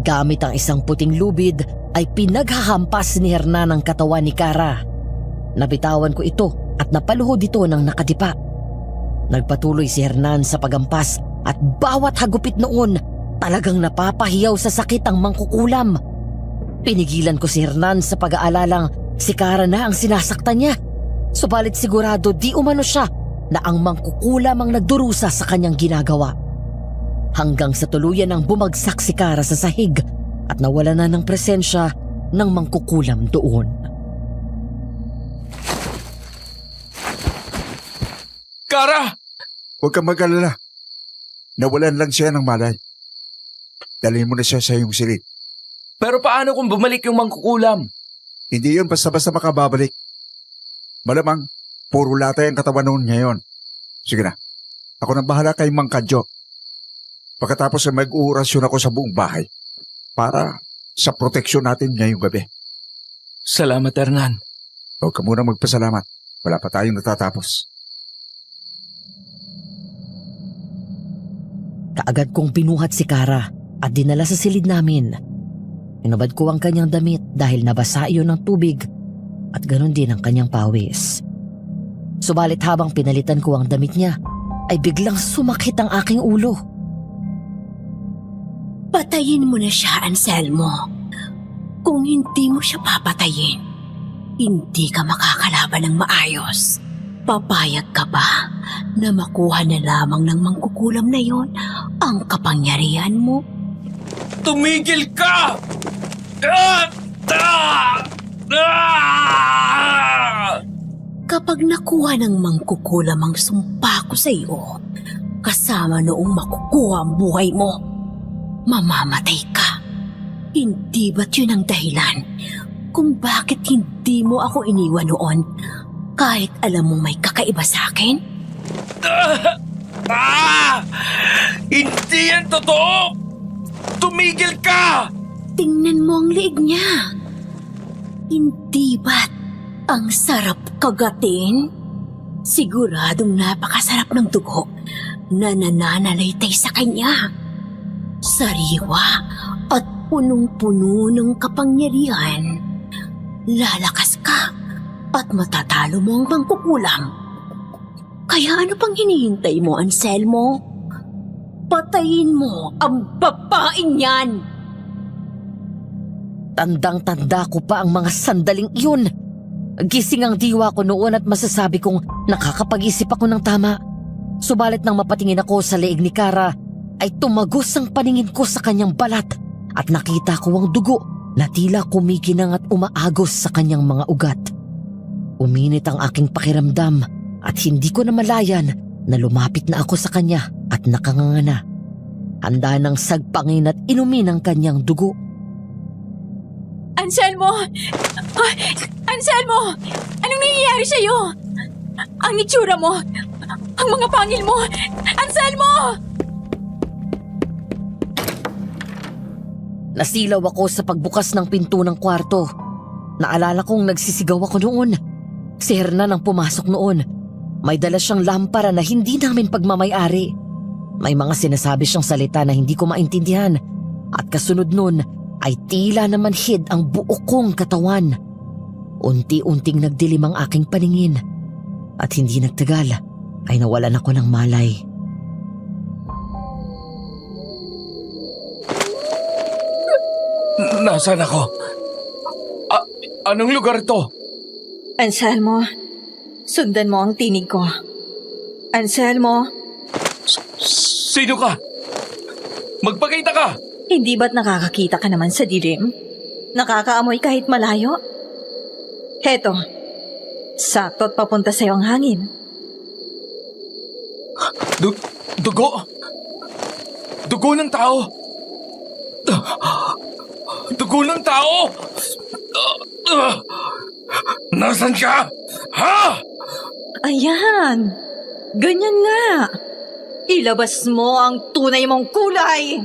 Gamit ang isang puting lubid ay pinaghahampas ni Hernan ang katawan ni Kara. Nabitawan ko ito at napaluhod ito ng nakadipa. Nagpatuloy si Hernan sa pagampas at bawat hagupit noon Talagang napapahiyaw sa sakit ang mangkukulam. Pinigilan ko si Hernan sa pag-aalalang si Kara na ang sinasaktan niya. Subalit sigurado di umano siya na ang mangkukulam ang nagdurusa sa kanyang ginagawa. Hanggang sa tuluyan ang bumagsak si Kara sa sahig at nawala na ng presensya ng mangkukulam doon. Kara! Huwag kang mag-alala. Nawalan lang siya ng malay. Dalhin mo na siya sa iyong silid. Pero paano kung bumalik yung mangkukulam? Hindi yun basta-basta makababalik. Malamang, puro latay ang katawan noon ngayon. Sige na, ako nang bahala kay Mang Kadyo. Pagkatapos ay mag-uurasyon ako sa buong bahay para sa proteksyon natin ngayong gabi. Salamat, Hernan. Huwag ka muna magpasalamat. Wala pa tayong natatapos. Kaagad kong binuhat si Kara at dinala sa silid namin. Inubad ko ang kanyang damit dahil nabasa iyon ng tubig at ganon din ang kanyang pawis. Subalit habang pinalitan ko ang damit niya, ay biglang sumakit ang aking ulo. Patayin mo na siya, Anselmo. Kung hindi mo siya papatayin, hindi ka makakalaban ng maayos. Papayag ka ba na makuha na lamang ng mangkukulam na yon ang kapangyarihan mo? Tumigil ka! Ah! Ah! Ah! Kapag nakuha ng mangkukulam ang sumpa ko sa iyo, kasama noong makukuha ang buhay mo, mamamatay ka. Hindi ba't yun ang dahilan kung bakit hindi mo ako iniwan noon kahit alam mo may kakaiba sa akin? Ah! Hindi yan totoo! Tumigil ka! Tingnan mo ang liig niya. Hindi ba't ang sarap kagatin? Siguradong napakasarap ng dugo na nananalaytay sa kanya. Sariwa at punong-puno ng kapangyarihan. Lalakas ka at matatalo mo ang mangkukulam. Kaya ano pang hinihintay mo, Anselmo? Patayin mo ang babaeng yan! Tandang-tanda ko pa ang mga sandaling iyon. Gising ang diwa ko noon at masasabi kong nakakapag-isip ako ng tama. Subalit nang mapatingin ako sa leeg ni Kara, ay tumagos ang paningin ko sa kanyang balat at nakita ko ang dugo na tila kumikinang at umaagos sa kanyang mga ugat. Uminit ang aking pakiramdam at hindi ko na malayan na lumapit na ako sa kanya at nakanganga. Handa ng sagpangin at inumin ang kanyang dugo. Anselmo! Ah, Anselmo! Anong nangyayari sa'yo? Ang itsura mo! Ang mga pangil mo! Anselmo! Nasilaw ako sa pagbukas ng pinto ng kwarto. Naalala kong nagsisigaw ako noon. Si Hernan ang pumasok noon. May dala siyang lampara na hindi namin pagmamayari. May mga sinasabi siyang salita na hindi ko maintindihan. At kasunod nun ay tila naman hid ang buo kong katawan. Unti-unting nagdilim ang aking paningin. At hindi nagtagal ay nawalan ako ng malay. Nasaan ako? Anong lugar to? Anselmo, sundan mo ang tinig ko. Anselmo, Sino ka? Magpakita ka! hindi ba't nakakakita ka naman sa dilim? Nakakaamoy kahit malayo? Heto, sakto't papunta sa'yo ang hangin. Dugo? Dugo ng tao? Dugo ng tao? Nasaan siya? Ha? Ayan, ganyan nga. Ilabas mo ang tunay mong kulay.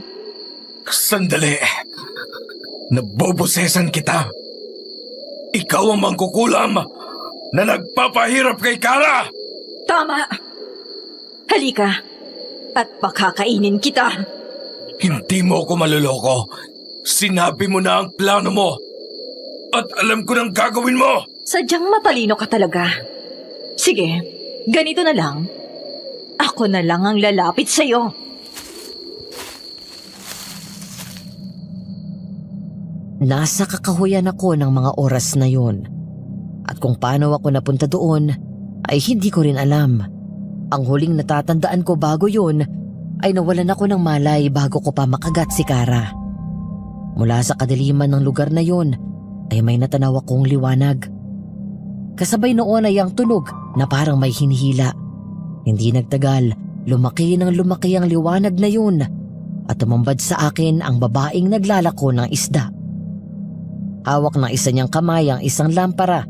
Sandali. Nabobosesan kita. Ikaw ang mangkukulam na nagpapahirap kay Kara. Tama. Halika at pakakainin kita. Hindi mo ako maluloko. Sinabi mo na ang plano mo. At alam ko nang gagawin mo. Sadyang matalino ka talaga. Sige, ganito na lang. Ako na lang ang lalapit sa'yo. Nasa kakahuyan ako ng mga oras na yon. At kung paano ako napunta doon ay hindi ko rin alam. Ang huling natatandaan ko bago yon ay nawalan ako ng malay bago ko pa makagat si Kara. Mula sa kadiliman ng lugar na yon ay may natanaw akong liwanag. Kasabay noon ay ang tunog na parang may hinihila. Hindi nagtagal, lumaki ng lumaki ang liwanag na yun at tumambad sa akin ang babaeng naglalako ng isda. Hawak ng isa niyang kamay ang isang lampara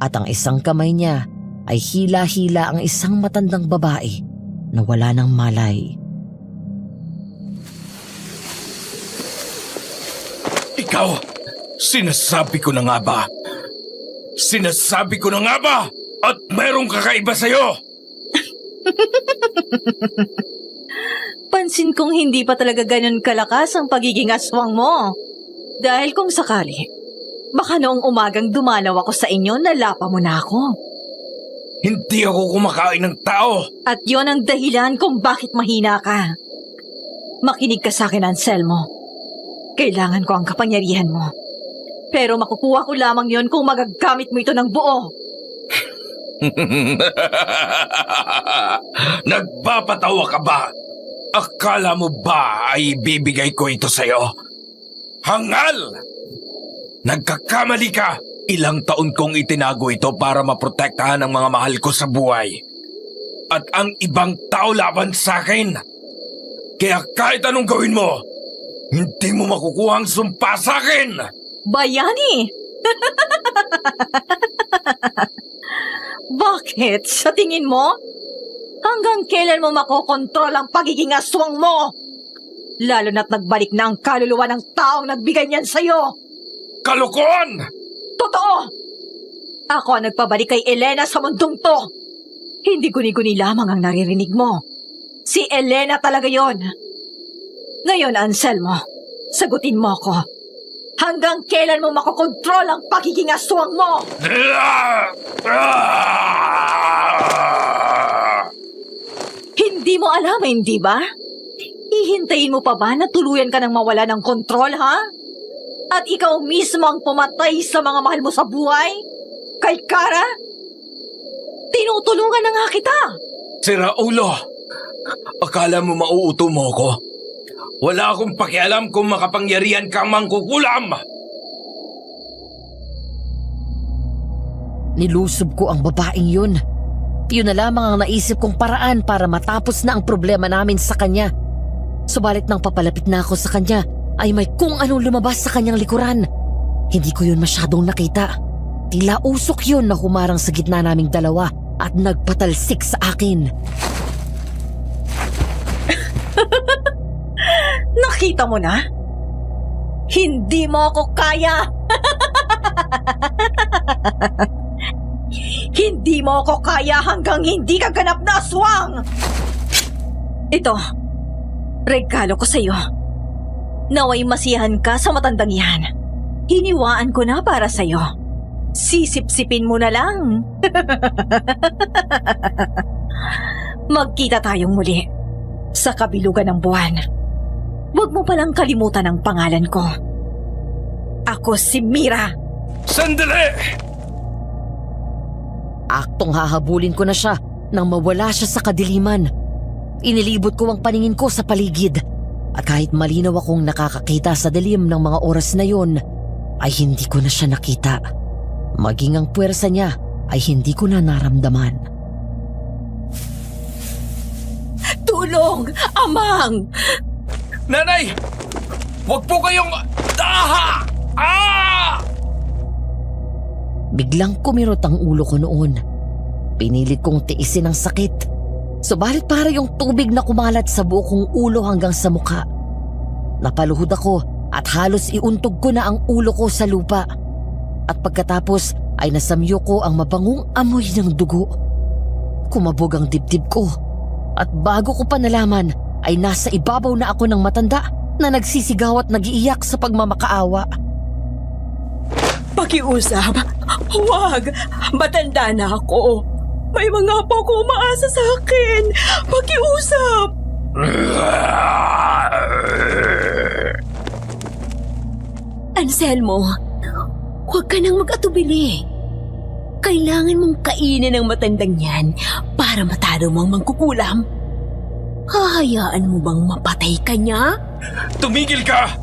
at ang isang kamay niya ay hila-hila ang isang matandang babae na wala ng malay. Ikaw, sinasabi ko na nga ba? Sinasabi ko na nga ba? At merong kakaiba sa'yo? Pansin kong hindi pa talaga ganun kalakas ang pagiging aswang mo. Dahil kung sakali, baka noong umagang dumalaw ako sa inyo, nalapa mo na ako. Hindi ako kumakain ng tao. At yon ang dahilan kung bakit mahina ka. Makinig ka sa akin, Anselmo. Kailangan ko ang kapangyarihan mo. Pero makukuha ko lamang yon kung magagamit mo ito ng buo. Nagpapatawa ka ba? Akala mo ba ay bibigay ko ito sa'yo? Hangal! Nagkakamali ka! Ilang taon kong itinago ito para maprotektahan ang mga mahal ko sa buhay. At ang ibang tao laban sa akin. Kaya kahit anong gawin mo, hindi mo makukuha ang sumpa sa akin! Bayani! Bakit? Sa tingin mo? Hanggang kailan mo makokontrol ang pagiging aswang mo? Lalo na't nagbalik na ang kaluluwa ng taong nagbigay niyan sa'yo. Kalokohan! Totoo! Ako ang nagpabalik kay Elena sa mundong to. Hindi guni-guni lamang ang naririnig mo. Si Elena talaga yon. Ngayon, Anselmo, sagutin mo ako. Hanggang kailan mo makokontrol ang pagiging aswang mo? Hindi mo alam, hindi ba? Hihintayin mo pa ba na tuluyan ka ng mawala ng kontrol, ha? At ikaw mismo ang pumatay sa mga mahal mo sa buhay? Kay Kara? Tinutulungan na nga kita. Sira ulo! Akala mo mauuto mo ko? Wala akong pakialam kung makapangyarihan kang mangkukulam! Nilusob ko ang babaeng yun. Yun na lamang ang naisip kong paraan para matapos na ang problema namin sa kanya. Subalit nang papalapit na ako sa kanya, ay may kung anong lumabas sa kanyang likuran. Hindi ko yun masyadong nakita. Tila usok yun na humarang sa gitna naming dalawa at nagpatalsik sa akin. Nakita mo na? Hindi mo ako kaya! Hindi mo ako kaya hanggang hindi ka ganap na aswang! Ito, regalo ko sa'yo. Naway masiyahan ka sa matandang yan. Hiniwaan ko na para sa'yo. Sisip-sipin mo na lang. Magkita tayong muli sa kabilugan ng buwan. Huwag mo palang kalimutan ang pangalan ko. Ako si Mira. Sandali! Aktong hahabulin ko na siya nang mawala siya sa kadiliman. Inilibot ko ang paningin ko sa paligid at kahit malinaw akong nakakakita sa dilim ng mga oras na yon, ay hindi ko na siya nakita. Maging ang puwersa niya ay hindi ko na naramdaman. Tulong! Amang! Nanay! Huwag po kayong... Aha! Ah! Biglang kumirot ang ulo ko noon. Pinilit kong tiisin ang sakit. Subalit para yung tubig na kumalat sa buo kong ulo hanggang sa mukha. Napaluhod ako at halos iuntog ko na ang ulo ko sa lupa. At pagkatapos ay nasamyo ko ang mabangong amoy ng dugo. Kumabog ang dibdib ko. At bago ko pa nalaman ay nasa ibabaw na ako ng matanda na nagsisigaw at nagiiyak sa pagmamakaawa. Pakiusap. Huwag. Matanda na ako. May mga apo ko umaasa sa akin. Pakiusap. Anselmo, huwag ka nang mag-atubili. Kailangan mong kainin ang matandang yan para matalo mo ang mangkukulam. Hahayaan mo bang mapatay ka niya? Tumigil ka!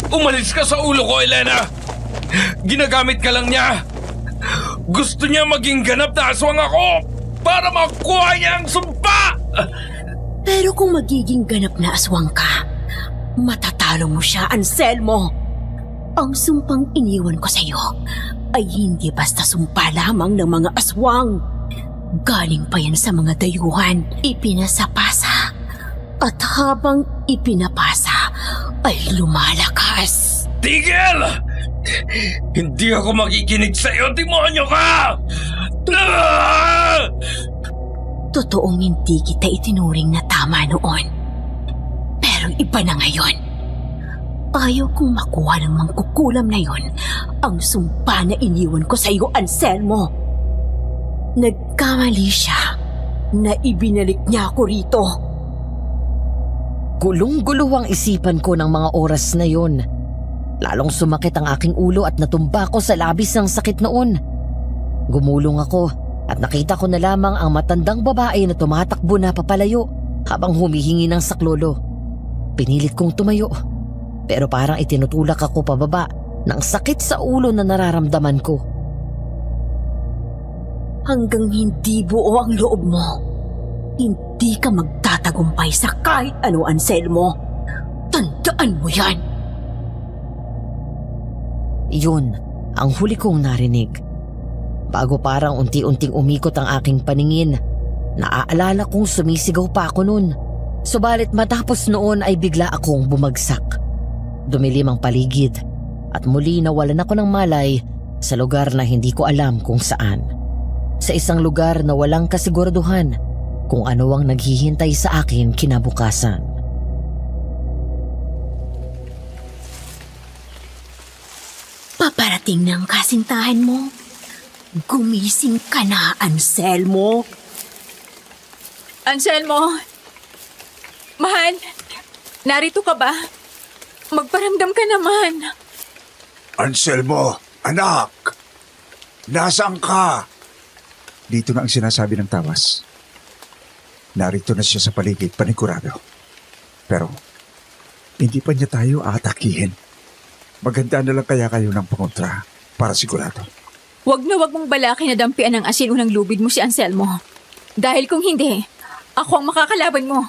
Umalis ka sa ulo ko, Elena! Ginagamit ka lang niya! Gusto niya maging ganap na aswang ako para makuha niya ang sumpa! Pero kung magiging ganap na aswang ka, matatalo mo siya, Anselmo. Ang sumpang iniwan ko sa iyo ay hindi basta sumpa lamang ng mga aswang. Galing pa yan sa mga dayuhan, ipinasapasa. At habang ipinapasa, ay lumalakas. Tigil! Hindi ako makikinig sa iyo, demonyo ka! Ah! Totoong hindi kita itinuring na tama noon. Pero iba na ngayon. Ayaw kong makuha ng mangkukulam na yon ang sumpa na iniwan ko sa iyo, Anselmo. Nagkamali siya na ibinalik niya ako rito. Gulong-gulo ang isipan ko ng mga oras na yon. Lalong sumakit ang aking ulo at natumba ko sa labis ng sakit noon. Gumulong ako at nakita ko na lamang ang matandang babae na tumatakbo na papalayo habang humihingi ng saklolo. Pinilit kong tumayo, pero parang itinutulak ako pababa ng sakit sa ulo na nararamdaman ko. Hanggang hindi buo ang loob mo, hindi ka magtatagumpay sa kahit ano, Anselmo. Tandaan mo yan. Yun ang huli kong narinig. Bago parang unti-unting umikot ang aking paningin, naaalala kong sumisigaw pa ako noon. Subalit matapos noon ay bigla akong bumagsak. Dumilim ang paligid at muli nawalan ako ng malay sa lugar na hindi ko alam kung saan. Sa isang lugar na walang kasiguraduhan kung ano ang naghihintay sa akin kinabukasan. Paparating na ang kasintahan mo. Gumising ka na, Anselmo. Anselmo! Mahal, narito ka ba? Magparamdam ka naman. Anselmo, anak! Nasaan ka? Dito na ang sinasabi ng tawas. Narito na siya sa paligid, panigurado. Pero, hindi pa niya tayo aatakihin. Maganda na lang kaya kayo ng pangontra para sigurado. Wag na wag mong balaki na dampian ng asin unang lubid mo si Anselmo. Dahil kung hindi, ako ang makakalaban mo.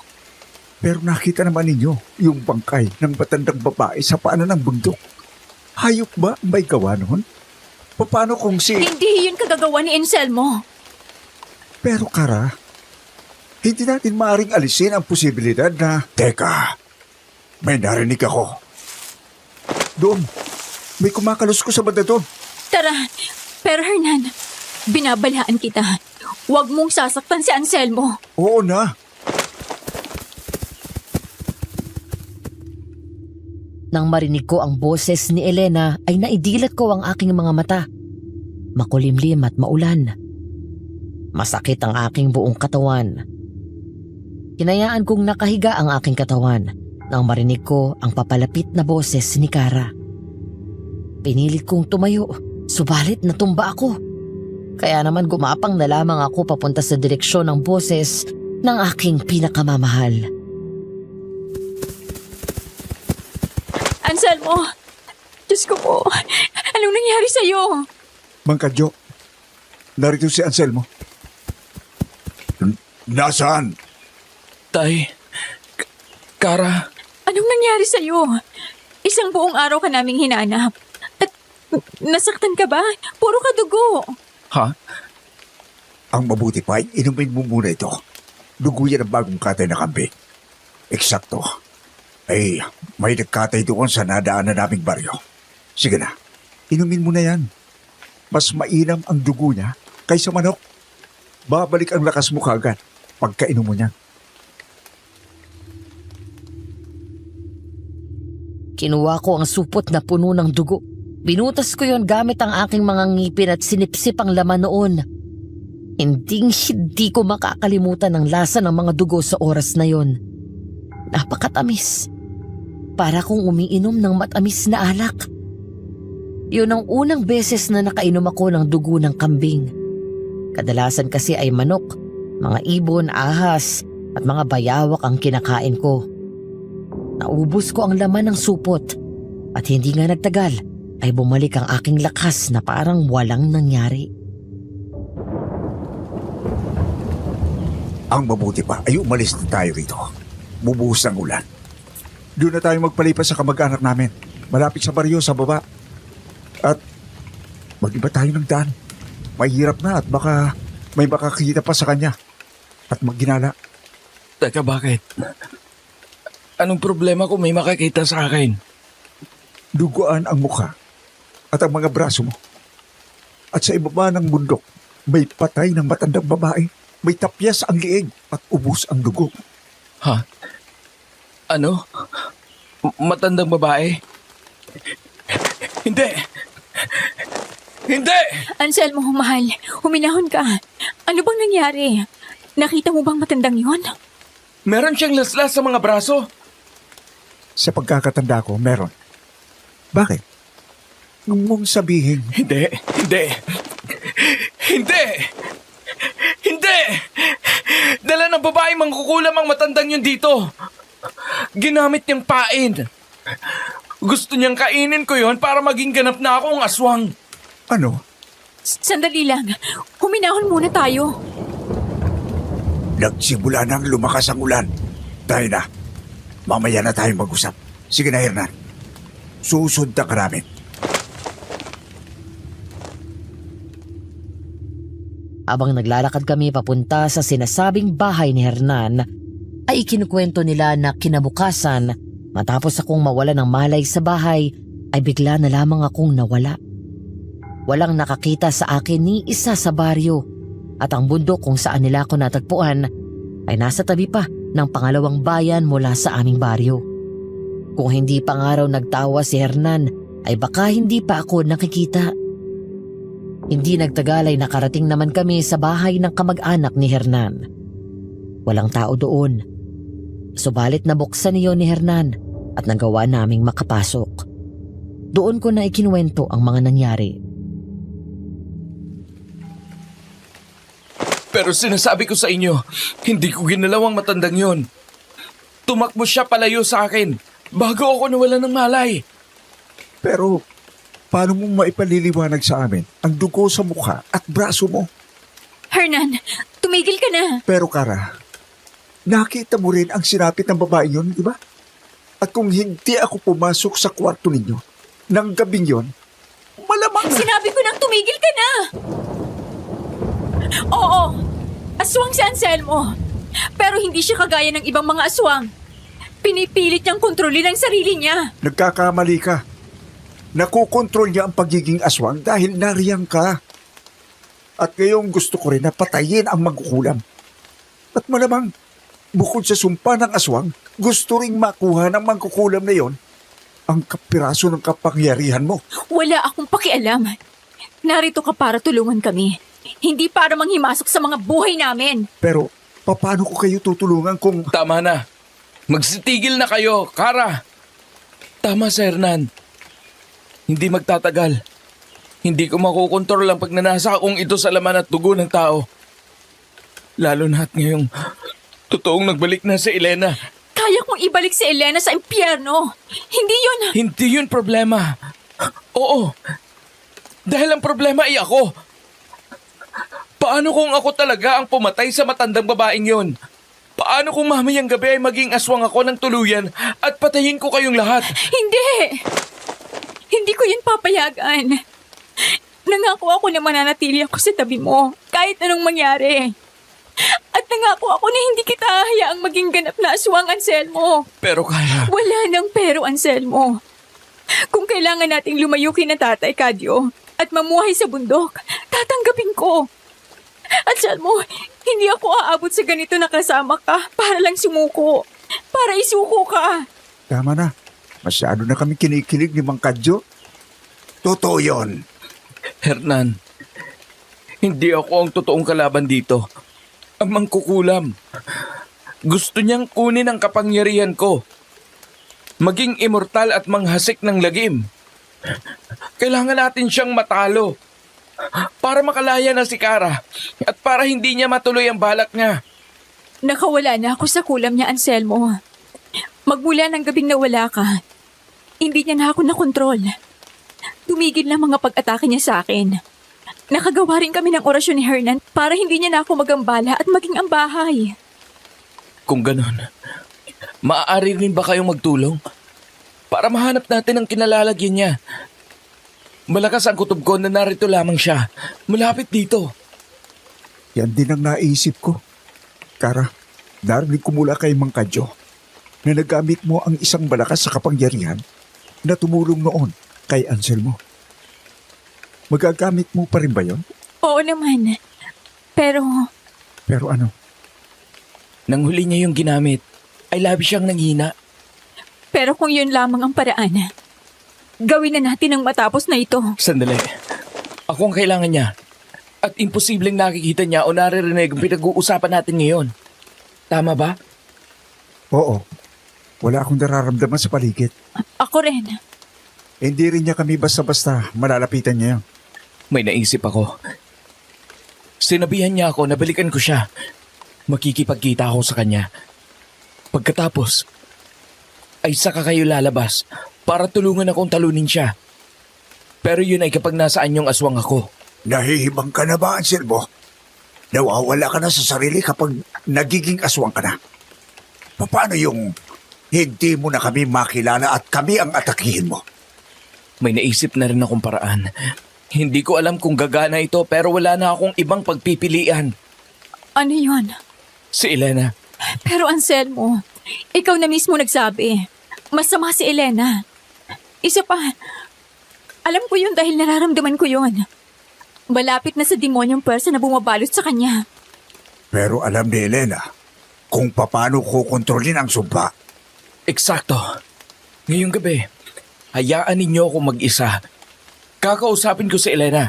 Pero nakita naman ninyo yung bangkay ng matandang babae sa paanan ng bundok. Hayop ba ang may gawa noon? Paano kung si... Hindi yun kagagawa ni Anselmo. Pero Kara, hindi natin maaaring alisin ang posibilidad na... Teka, may narinig ako. Doon, may kumakalos ko sa banda doon. Tara, pero Hernan, binabalaan kita. Huwag mong sasaktan si Anselmo. Oo na. Nang marinig ko ang boses ni Elena ay naidilat ko ang aking mga mata. Makulimlim at maulan. Masakit ang aking buong katawan. Hinayaan kong nakahiga ang aking katawan nang marinig ko ang papalapit na boses ni Kara. Pinilit kong tumayo, subalit natumba ako. Kaya naman gumapang na lamang ako papunta sa direksyon ng boses ng aking pinakamamahal. Anselmo! Diyos ko po, anong nangyari sa'yo? Mang Kadyo, narito si Anselmo. Nasaan? Tay, Kara, Anong nangyari sa'yo? Isang buong araw ka naming hinanap. At nasaktan ka ba? Puro ka dugo. ha? Ang mabuti pa, inumin mo muna ito. Dugo yan ang bagong katay na kambing. Eksakto. Ay, may nagkatay doon sa nadaanan naming baryo. Sige na, inumin mo na yan. Mas mainam ang dugo niya kaysa manok. Babalik ang lakas mo kagad pagkainom mo niyan. Kinuha ko ang supot na puno ng dugo. Binutas ko yon gamit ang aking mga ngipin at sinipsip ang laman noon. Hindi ko makakalimutan ang lasa ng mga dugo sa oras na yon. Napakatamis. Para kong umiinom ng matamis na alak. Yun ang unang beses na nakainom ako ng dugo ng kambing. Kadalasan kasi ay manok, mga ibon, ahas at mga bayawak ang kinakain ko. Naubos ko ang laman ng supot at hindi nga nagtagal ay bumalik ang aking lakas na parang walang nangyari. Ang mabuti pa ay umalis na tayo rito. Bubuhos ang ulan. Doon na tayo magpalipas sa kamag-anak namin. Malapit sa baryo sa baba. At mag-iba tayo ng daan. Mahirap na at baka may makakita pa sa kanya. At magginala. Teka, bakit? Anong problema kung may makakita sa akin? Duguan ang mukha at ang mga braso mo. At sa ibaba ng bundok, may patay ng matandang babae. May tapyas ang liig at ubos ang dugo. Ha? Ano? Matandang babae? Hindi! Hindi! Anselmo, mahal, huminahon ka. Ano bang nangyari? Nakita mo bang matandang yon? Meron siyang laslas sa mga braso. Sa pagkakatanda ko, meron. Bakit? Huwag mong sabihin, Hindi! Hindi! Hindi! Hindi! Dala ng babaeng mangkukulam ang matandang yun dito. Ginamit niyang pain. Gusto niyang kainin ko yon para maging ganap na akong aswang. ano? Sandali lang. Huminahon muna tayo. Nagsimula nang lumakas ang ulan. Tayo na. Mamaya na tayo mag-usap. Sige na, Hernan. Susundan ka namin. Habang naglalakad kami papunta sa sinasabing bahay ni Hernan, ay ikinukwento nila na kinabukasan matapos akong mawala ng malay sa bahay ay bigla na lamang akong nawala. Walang nakakita sa akin ni isa sa baryo at ang bundok kung saan nila ako natagpuan ay nasa tabi pa ng pangalawang bayan mula sa aming baryo. Kung hindi pa nga raw nagtawa si Hernan ay baka hindi pa ako nakikita. Hindi nagtagal ay nakarating naman kami sa bahay ng kamag-anak ni Hernan. Walang tao doon. Subalit nabuksan niyo ni Hernan at nagawa naming makapasok. Doon ko na ikinuwento ang mga nangyari. Pero sinasabi ko sa inyo, hindi ko ginalaw ang matandang yon. Tumakbo siya palayo sa akin bago ako nawala ng malay. Pero, paano mo maipaliliwanag sa amin ang dugo sa mukha at braso mo? Hernan, tumigil ka na. Pero Kara, nakita mo rin ang sinapit ng babae yun, di ba? At kung hindi ako pumasok sa kwarto ninyo, ng gabing yon, malamang na... Sinabi ko nang tumigil ka na. Oo, aswang si Anselmo. Pero hindi siya kagaya ng ibang mga aswang. Pinipilit niyang kontrolin ang sarili niya. Nagkakamali ka. Nakokontrol niya ang pagiging aswang dahil nariyang ka. At ngayong gusto ko rin na patayin ang magkukulam. At malamang, bukod sa sumpa ng aswang, gusto ring makuha ng magkukulam na yon ang kapiraso ng kapangyarihan mo. Wala akong pakialam. Narito ka para tulungan kami. Hindi para manghimasok sa mga buhay namin. Pero, paano ko kayo tutulungan kung... Tama na. Magsitigil na kayo, Kara. Tama, Sir Hernan. Hindi magtatagal. Hindi ko makukontrol ang pagnanasa kung ito sa laman at dugo ng tao. Lalo na at ngayong totoong nagbalik na si Elena. Kaya kong ibalik si Elena sa impyerno. Hindi yun. Hindi yun problema. Oo. Dahil ang problema ay ako. Paano kung ako talaga ang pumatay sa matandang babaeng yon? Paano kung mamayang gabi ay maging aswang ako ng tuluyan at patayin ko kayong lahat? Hindi! Hindi ko yun papayagan. Nangako ako na mananatili ako sa tabi mo kahit anong mangyari. At nangako ako na hindi kita hayaang maging ganap na aswang, Anselmo. Pero kaya... Wala nang pero, Anselmo. Kung kailangan nating lumayo kina Tatay Kadyo at mamuhay sa bundok, tatanggapin ko. Anselmo, hindi ako aabot sa ganito na kasama ka para lang sumuko. Para isuko ka. Tama na. Masyado na kami kinikilig ni Mang Kadyo. Totoo yon. Hernan, hindi ako ang totoong kalaban dito. Ang mangkukulam. Gusto niyang kunin ang kapangyarihan ko. Maging immortal at manghasik ng lagim. Kailangan natin siyang matalo. Para makalaya na si Kara at para hindi niya matuloy ang balak niya. Nakawala na ako sa kulam niya, Anselmo. Magmula ng gabing nawala ka, hindi niya na ako nakontrol. Tumigil na mga pag-atake niya sa akin. Nakagawa rin kami ng orasyon ni Hernan para hindi niya na ako magambala at maging ang bahay. Kung ganon, maaari rin ba kayong magtulong? Para mahanap natin ang kinalalagyan niya. Malakas ang kutob ko na narito lamang siya. Malapit dito. Yan din ang naisip ko. Kara, narinig ko mula kay Mang Kadyo na nagamit mo ang isang malakas sa kapangyarihan na tumulong noon kay Anselmo. Magagamit mo pa rin ba yon? Oo naman. Pero Pero ano? Nang huli niya yung ginamit, ay labi siyang nanghina. kung yun lamang ang paraan, gawin na natin ang matapos na ito. Sandali. Ako ang kailangan niya. At imposibleng nakikita niya o naririnig ang pinag-uusapan natin ngayon. Tama ba? Oo. Wala akong nararamdaman sa paligid. Ako rin. Hindi rin niya kami basta-basta malalapitan niya. May naisip ako. Sinabihan niya ako na balikan ko siya. Makikipagkita ako sa kanya. Pagkatapos, ay saka kayo lalabas para tulungan akong talunin siya. Pero yun ay kapag nasaan yung aswang ako. Nahihibang ka na ba, Anselmo? Nawawala ka na sa sarili kapag nagiging aswang ka na. Paano yung hindi mo na kami makilala at kami ang atakihin mo? May naisip na rin akong paraan. Hindi ko alam kung gagana ito pero wala na akong ibang pagpipilian. Ano yun? Si Elena. Pero Anselmo, ikaw na mismo nagsabi. Masama si Elena. Isa pa, alam ko yun dahil nararamdaman ko yun. Malapit na sa demonyong pwersa na bumabalot sa kanya. Pero alam ni Elena kung paano kukontrolin ang sumpa. Eksakto. Ngayong gabi, hayaan ninyo ako mag-isa. Kakausapin ko si Elena.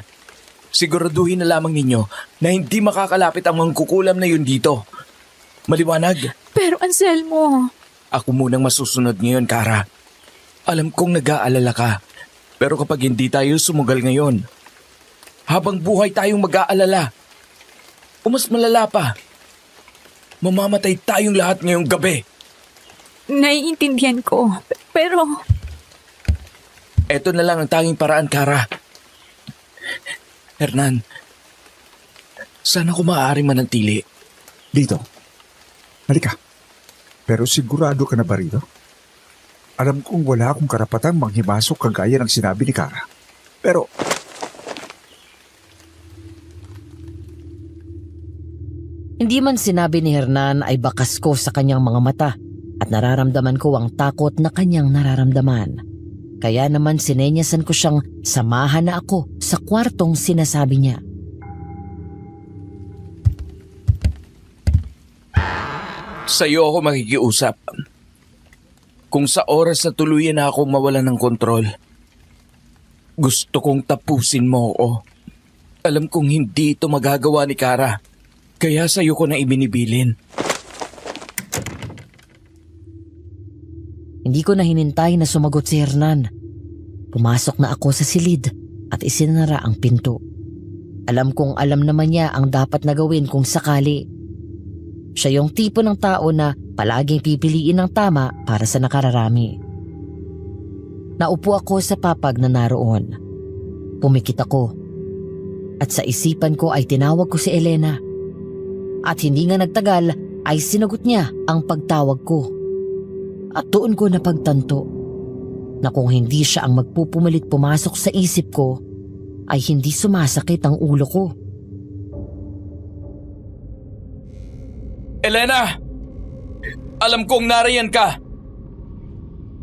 Siguraduhin na lamang ninyo na hindi makakalapit ang mangkukulam na yun dito. Maliwanag. Pero Anselmo, Ako munang masusunod ngayon, Kara. Alam kong nag-aalala ka. Pero kapag hindi tayo sumugal ngayon, habang buhay tayong mag-aalala, o mas malala pa, mamamatay tayong lahat ngayong gabi. naiintindihan ko. Pero Eto na lang ang tanging paraan, Kara. Hernan, sana ko maaaring manatili. Dito. Halika. Pero sigurado ka na ba rito? Alam kong wala akong karapatang manghimasok kagaya ng sinabi ni Kara. Pero Hindi man sinabi ni Hernan ay bakas ko sa kanyang mga mata at nararamdaman ko ang takot na kanyang nararamdaman. Kaya naman sinenyasan ko siyang samahan na ako sa kwartong sinasabi niya. Sa'yo ako makikiusap. Kung sa oras na tuluyan na ako mawalan ng kontrol, gusto kong tapusin mo ako. Alam kong hindi ito magagawa ni Kara, kaya sa'yo ko na ibinibilin. Hindi ko na hinintay na sumagot si Hernan. Pumasok na ako sa silid at isinara ang pinto. Alam kong alam naman niya ang dapat na gawin kung sakali. Siya yung tipo ng tao na palaging pipiliin ng tama para sa nakararami. Naupo ako sa papag na naroon. Pumikit ako. At sa isipan ko ay tinawag ko si Elena. At hindi nga nagtagal ay sinagot niya ang pagtawag ko. At doon ko napagtanto na kung hindi siya ang magpupumalit pumasok sa isip ko, ay hindi sumasakit ang ulo ko. Elena! Alam kong nariyan ka!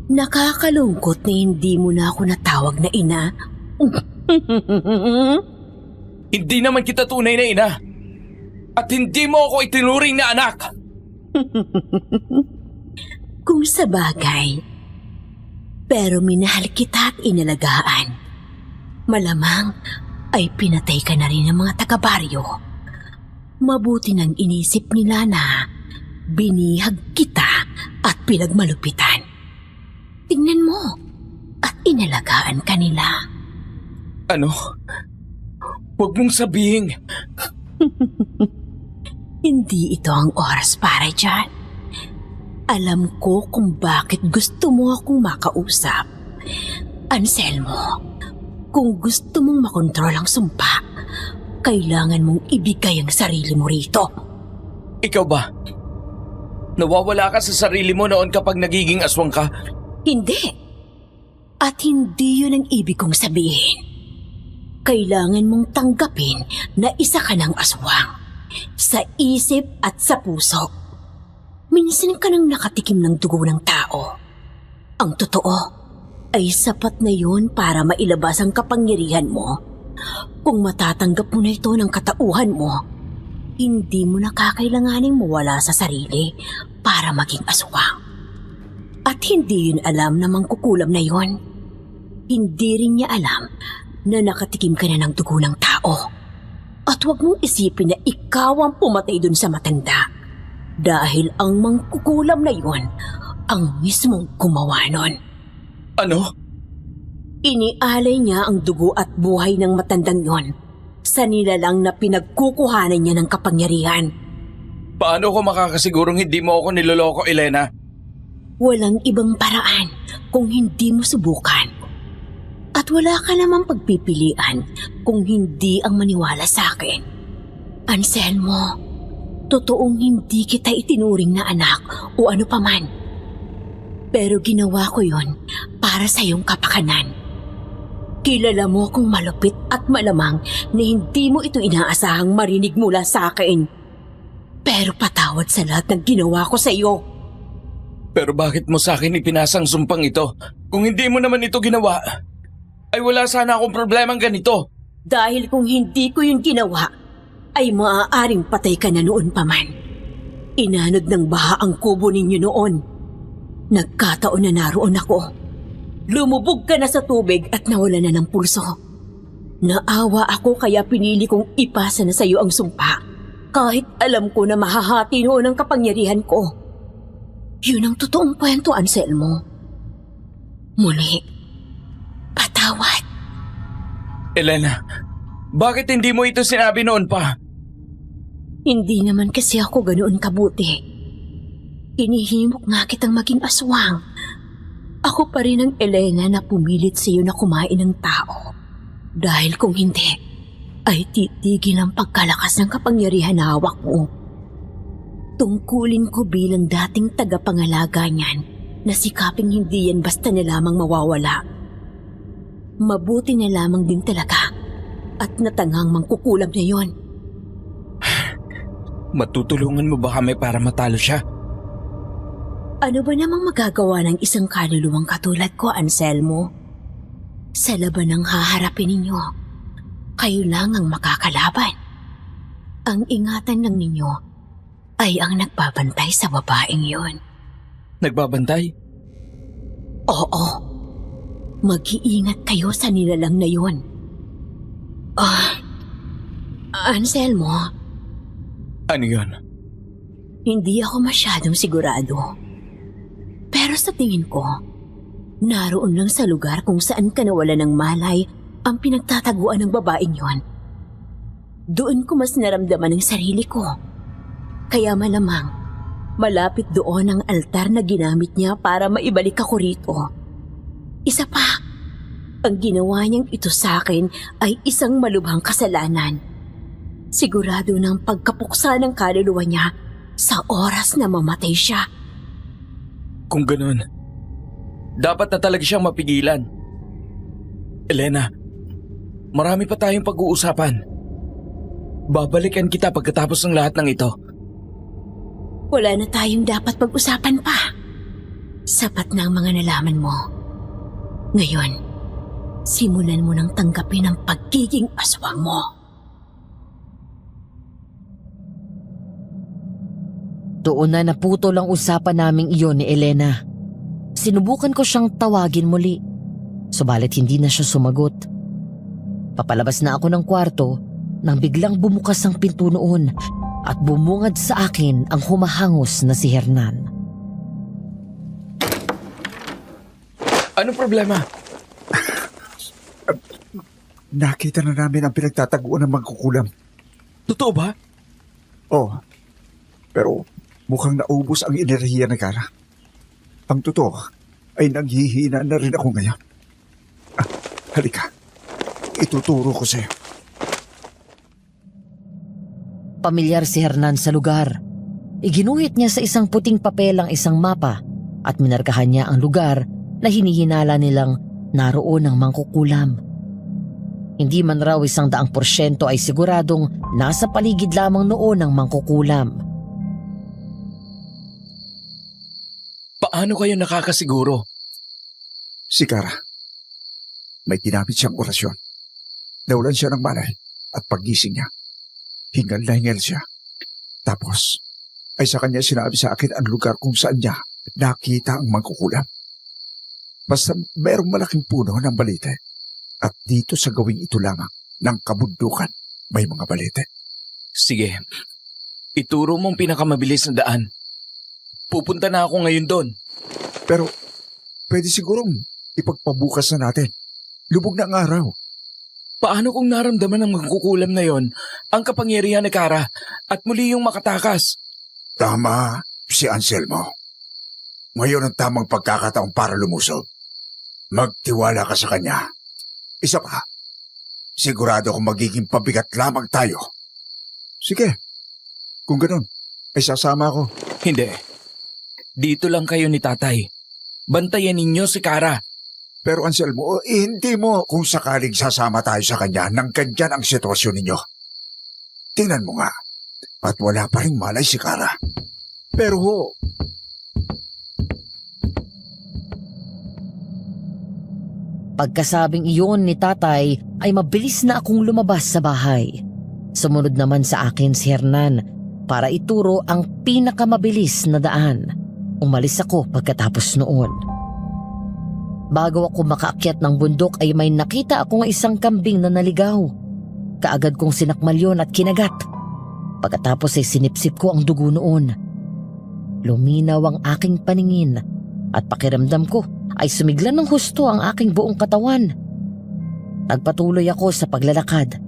Nakakalungkot na hindi mo na ako natawag na ina. Hindi naman kita tunay na ina. At hindi mo ako itinuring na anak. Kung sa bagay. Pero minahal kita at inalagaan. Malamang ay pinatay ka na rin ng mga taga-baryo. Mabuti nang inisip nila na binihag kita at pinagmalupitan. Tingnan mo at inalagaan ka nila. Ano? Huwag mong sabihin. Hindi ito ang oras para dyan. Alam ko kung bakit gusto mo akong makausap. Anselmo, kung gusto mong makontrol ang sumpa, kailangan mong ibigay ang sarili mo rito. Ikaw ba? Nawawala ka sa sarili mo noon kapag nagiging aswang ka? Hindi. At hindi yun ang ibig kong sabihin. Kailangan mong tanggapin na isa ka ng aswang. Sa isip at sa puso. Minsan ka nang nakatikim ng dugo ng tao. Ang totoo ay sapat na yun para mailabas ang kapangyarihan mo. Kung matatanggap mo na ito ng katauhan mo, hindi mo na kakailanganing mawala sa sarili para maging aswang. At hindi yun alam na mangkukulam na yun. Hindi rin niya alam na nakatikim ka na ng dugo ng tao. At huwag mong isipin na ikaw ang pumatay dun sa matanda. Dahil ang mangkukulam na yun ang mismong gumawa nun. Ano? Inialay niya ang dugo at buhay ng matandang yon sa nilalang na pinagkukuhanan niya ng kapangyarihan. Paano ko makakasigurong hindi mo ako niloloko, Elena? Walang ibang paraan kung hindi mo subukan. At wala ka namang pagpipilian kung hindi ang maniwala sa akin. Anselmo, totoong hindi kita itinuring na anak o ano paman. Pero ginawa ko yon para sa iyong kapakanan. Kilala mo akong malupit at malamang na hindi mo ito inaasahang marinig mula sa akin. Pero patawad sa lahat ng ginawa ko sa iyo. Pero bakit mo sa akin ipinasang sumpang ito? Kung hindi mo naman ito ginawa, ay wala sana akong problemang ganito. Dahil kung hindi ko yun ginawa, ay maaaring patay ka na noon pa man. Inanod ng baha ang kubo ninyo noon. Nagkataon na naroon ako. Lumubog ka na sa tubig at nawala na ng pulso. Naawa ako kaya pinili kong ipasa na sa iyo ang sumpa. Kahit alam ko na mahahati noon ang kapangyarihan ko. Yun ang totoong kwento, Anselmo. Muli, patawad. Elena, bakit hindi mo ito sinabi noon pa? Hindi naman kasi ako ganoon kabuti. Inihimok nga kitang maging aswang. Ako pa rin ang Elena na pumilit sa iyo na kumain ng tao. Dahil kung hindi, ay titigil ang pagkalakas ng kapangyarihan na hawak mo. Tungkulin ko bilang dating tagapangalaga niyan na sikaping hindi yan basta na lamang mawawala. Mabuti na lamang din talaga at natangang mangkukulam na yon. Matutulungan mo ba kami para matalo siya? Ano ba namang magagawa ng isang kaluluwang katulad ko, Anselmo? Sa laban ng haharapin ninyo, kayo lang ang makakalaban. Ang ingatan lang ninyo ay ang nagbabantay sa babaeng yon. Nagbabantay? Oo. Mag-iingat kayo sa nilalang na yon. Anselmo, Ano yun? hindi ako masyadong sigurado. Pero sa tingin ko, naroon lang sa lugar kung saan ka nawala ng malay ang pinagtataguan ng babaeng yon. Doon ko mas naramdaman ang sarili ko. Kaya malamang, malapit doon ang altar na ginamit niya para maibalik ako rito. Isa pa, ang ginawa niyang ito sa akin ay isang malubhang kasalanan. Sigurado ng pagkapuksa ng kaluluwa niya sa oras na mamatay siya. Kung ganun, dapat na talaga siyang mapigilan. Elena, marami pa tayong pag-uusapan. Babalikan kita pagkatapos ng lahat ng ito. Wala na tayong dapat pag-usapan pa. Sapat na ang mga nalaman mo. Ngayon, simulan mo nang tanggapin ang pagiging aswang mo. Doon na naputol ang usapan naming iyon ni Elena. Sinubukan ko siyang tawagin muli. Subalit hindi na siya sumagot. Papalabas na ako ng kwarto nang biglang bumukas ang pinto noon at bumungad sa akin ang humahangos na si Hernan. Anong problema? nakita na namin ang pinagtataguan ng mangkukulam. Totoo ba? Oh, pero mukhang naubos ang enerhiya ni Kara. Ang totoo ay nanghihina na rin ako ngayon. Halika, ituturo ko sa'yo. Pamilyar si Hernan sa lugar. Iginuhit niya sa isang puting papel ang isang mapa at minarkahan niya ang lugar na hinihinala nilang naroon ang mangkukulam. Hindi man raw 100% ay siguradong nasa paligid lamang noon ang mangkukulam. Paano kayo nakakasiguro? Si Kara, may ginamit siyang orasyon. Nawalan siya ng malay at paggising niya, hingal na hingal siya. Tapos, ay sa kanya sinabi sa akin ang lugar kung saan niya nakita ang mangkukulam. Basta mayroong malaking puno ng balete at dito sa gawing ito lamang ng kabundukan may mga balete. Sige, ituro mong pinakamabilis na daan. Pupunta na ako ngayon doon. Pero, pwede sigurong ipagpabukas na natin. Lubog na ang araw. Paano kung naramdaman ng magkukulam na yon ang kapangyarihan ni Kara at muli yung makatakas? Tama si Anselmo. Ngayon ang tamang pagkakataon para lumusog. Magtiwala ka sa kanya. Isa pa, sigurado kung magiging pabigat lamang tayo. Sige, kung ganun, ay sasama ako. Hindi. Dito lang kayo ni tatay. Bantayan ninyo si Kara. Pero Anselmo, hindi mo kung sakaling sasama tayo sa kanya nang ganyan ang sitwasyon ninyo. Tingnan mo nga, at wala pa rin malay si Kara. Pero ho, Pagkasabing iyon ni tatay ay mabilis na akong lumabas sa bahay. Sumunod naman sa akin si Hernan para ituro ang pinakamabilis na daan. Umalis ako pagkatapos noon. Bago ako makaakyat ng bundok ay may nakita akong isang kambing na naligaw. Kaagad kong sinakmal yun at kinagat. Pagkatapos ay sinipsip ko ang dugo noon. Luminaw ang aking paningin at pakiramdam ko ay sumiglan ng husto ang aking buong katawan. Nagpatuloy ako sa paglalakad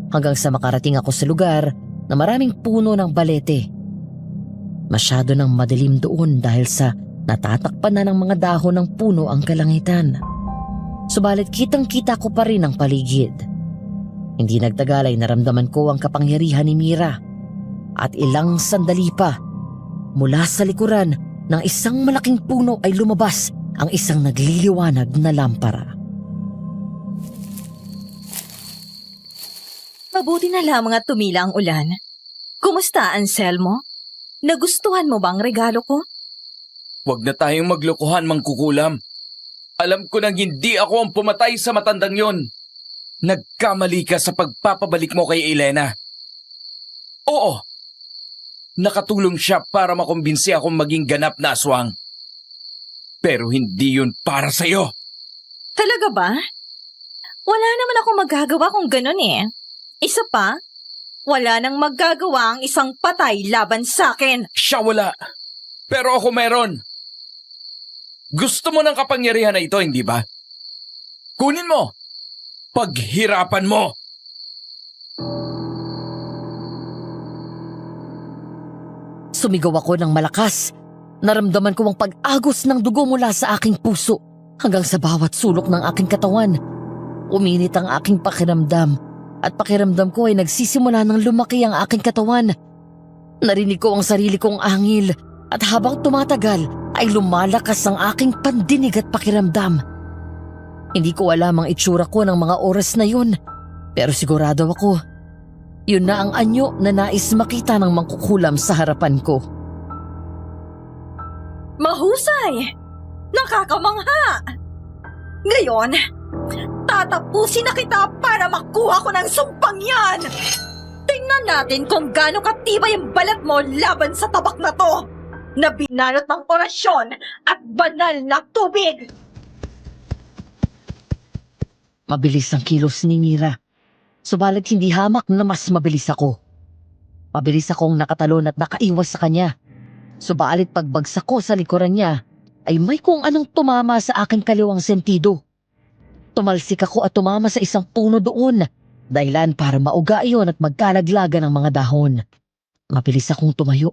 hanggang sa makarating ako sa lugar na maraming puno ng balete. Masyado nang madilim doon dahil sa natatakpan na ng mga dahon ng puno ang kalangitan. Subalit kitang-kita ko pa rin ang paligid. Hindi nagtagal ay naramdaman ko ang kapangyarihan ni Mira at ilang sandali pa mula sa likuran ng isang malaking puno ay lumabas ang isang nagliliwanag na lampara. Mabuti na lamang at tumila ang ulan. Kumusta, Anselmo? Nagustuhan mo bang regalo ko? Huwag na tayong maglokohan, mangkukulam. Alam ko nang hindi ako ang pumatay sa matandang yon. Nagkamali ka sa pagpapabalik mo kay Elena. Oo, nakatulong siya para makumbinsi akong maging ganap na aswang. Pero hindi yun para sa'yo. Talaga ba? Wala naman ako magagawa kung ganun eh. Isa pa, wala nang magagawa ang isang patay laban sa akin. Siya wala. Pero ako meron. Gusto mo ng kapangyarihan na ito, hindi ba? Kunin mo. Paghirapan mo. Sumigaw ako ng malakas. Naramdaman ko ang pag-agos ng dugo mula sa aking puso hanggang sa bawat sulok ng aking katawan. Uminit ang aking pakiramdam at pakiramdam ko ay nagsisimula ng lumaki ang aking katawan. Narinig ko ang sarili kong angil at habang tumatagal ay lumalakas ang aking pandinig at pakiramdam. Hindi ko alam ang itsura ko ng mga oras na yun, pero sigurado ako, yun na ang anyo na nais makita ng mangkukulam sa harapan ko. Mahusay! Nakakamangha! Ngayon, tatapusin na kita para makuha ko ng sumpang yan! Tingnan natin kung gaano katibay ang balat mo laban sa tabak na to na binalot ng orasyon at banal na tubig! Mabilis ang kilos ni Mira. Subalit hindi hamak na mas mabilis ako. Mabilis akong nakatalon at nakaiwas sa kanya. Subalit pagbagsak ko sa likuran niya, ay may kung anong tumama sa aking kaliwang sentido. Tumalsik ako at tumama sa isang puno doon. Dahilan para mauga iyon at magkalaglagan ng mga dahon. Mabilis akong tumayo.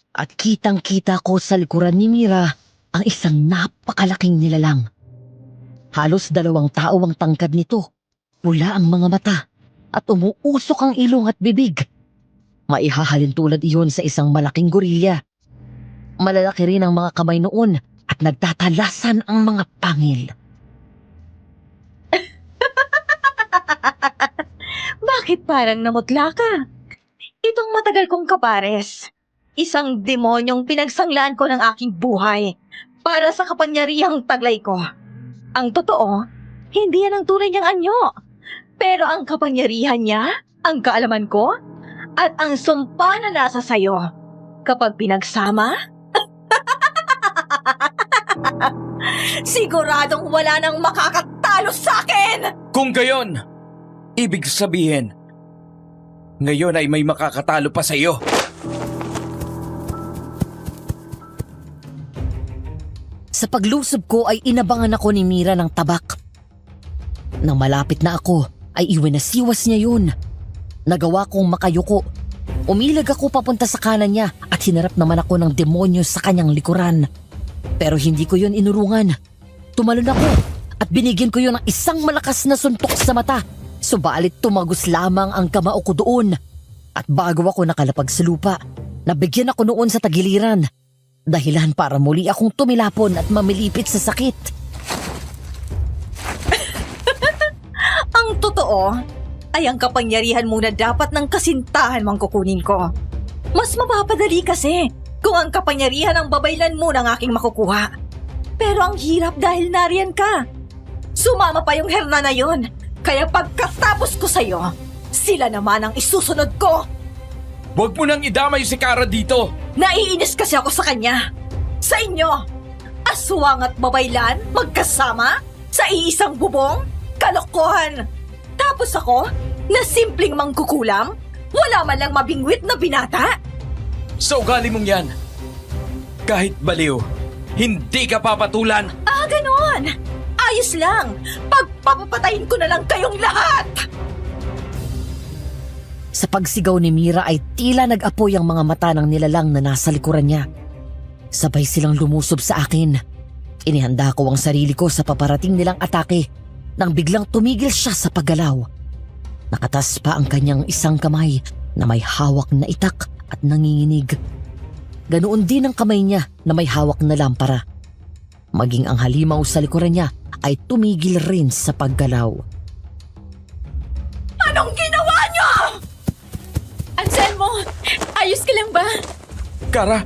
At kitang-kita ko sa likuran ni Mira ang isang napakalaking nilalang. Halos 2 tao ang tangkad nito. Pula ang mga mata at umuusok ang ilong at bibig. Maihahalin tulad iyon sa isang malaking gorilya. Malalaki rin ang mga kamay noon at nagtatalasan ang mga pangil. Bakit parang namutla ka? Itong matagal kong kapares. Isang demonyong pinagsanglaan ko ng aking buhay para sa kapangyarihang taglay ko. Ang totoo, hindi yan ang tunay niyang anyo. Pero ang kapangyarihan niya, ang kaalaman ko, at ang sumpa na nasa sayo. Kapag pinagsama, siguradong wala nang makakatalo sa akin! Kung gayon, ibig sabihin, ngayon ay may makakatalo pa sa iyo. Sa paglusob ko ay inabangan ako ni Mira ng tabak. Nang malapit na ako, ay iwinasiwas niya yun. Nagawa kong makayuko. Umilag ako papunta sa kanan niya at hinarap naman ako ng demonyo sa kanyang likuran. Pero hindi ko yun inurungan. Tumalon ako at binigyan ko yun ng isang malakas na suntok sa mata. Subalit tumagos lamang ang kamao ko doon. At bago ako nakalapag sa lupa, nabigyan ako noon sa tagiliran. Dahilan para muli akong tumilapon at mamilipit sa sakit. Ang totoo ay ang kapangyarihan muna dapat ng kasintahan mang kukunin ko. Mas mapapadali kasi kung ang kapangyarihan ang babaylan mo ng aking makukuha. Pero ang hirap dahil nariyan ka. Sumama pa yung Herna na yon. Kaya pagkatapos ko sa'yo, sila naman ang isusunod ko. Huwag mo nang idamay si Kara dito. Naiinis kasi ako sa kanya. Sa inyo, aswang at babaylan magkasama sa iisang bubong? Kalokohan! Tapos ako, na simpleng mangkukulam, wala man lang mabingwit na binata? Sa ugali mong yan, kahit baliw, hindi ka papatulan. Ah, ganon! Ayos lang! Pagpapatayin ko na lang kayong lahat! Sa pagsigaw ni Mira ay tila nag-apoy ang mga mata ng nilalang na nasa likuran niya. Sabay silang lumusob sa akin. Inihanda ko ang sarili ko sa paparating nilang atake nang biglang tumigil siya sa paggalaw. Nakatas pa ang kanyang isang kamay na may hawak na itak at nanginginig. Ganoon din ang kamay niya na may hawak na lampara. Maging ang halimaw sa likuran niya ay tumigil rin sa paggalaw. Anong ginawa niyo? Anselmo, ayos ka lang ba? Kara,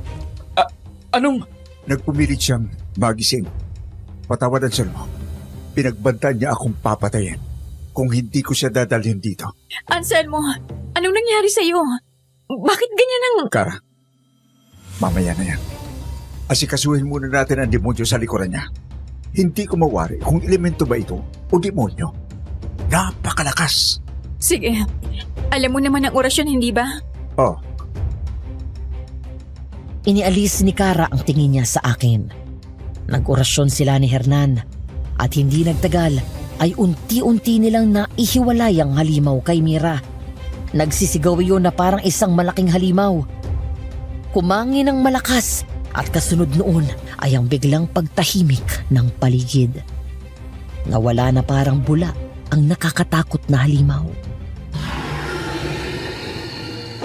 anong... Nagpumilit siyang magising. Patawadan siya mo. Pinagbantaan niya akong papatayin kung hindi ko siya dadalhin dito. Anselmo, anong nangyari sa'yo? Bakit ganyan ang... Kara, mamaya na yan. Asikasuhin muna natin ang demonyo sa likuran niya. Hindi ko mawari kung elemento ba ito o demonyo. Napakalakas. Sige, alam mo naman ang orasyon, hindi ba? Oh, Inialis ni Kara ang tingin niya sa akin. Nag-orasyon sila ni Hernan at hindi nagtagal ay unti-unti nilang naihiwalay ang halimaw kay Mira. Nagsisigaw yun na parang isang malaking halimaw. Kumangin ng malakas at kasunod noon ay ang biglang pagtahimik ng paligid. Nawala na parang bula ang nakakatakot na halimaw.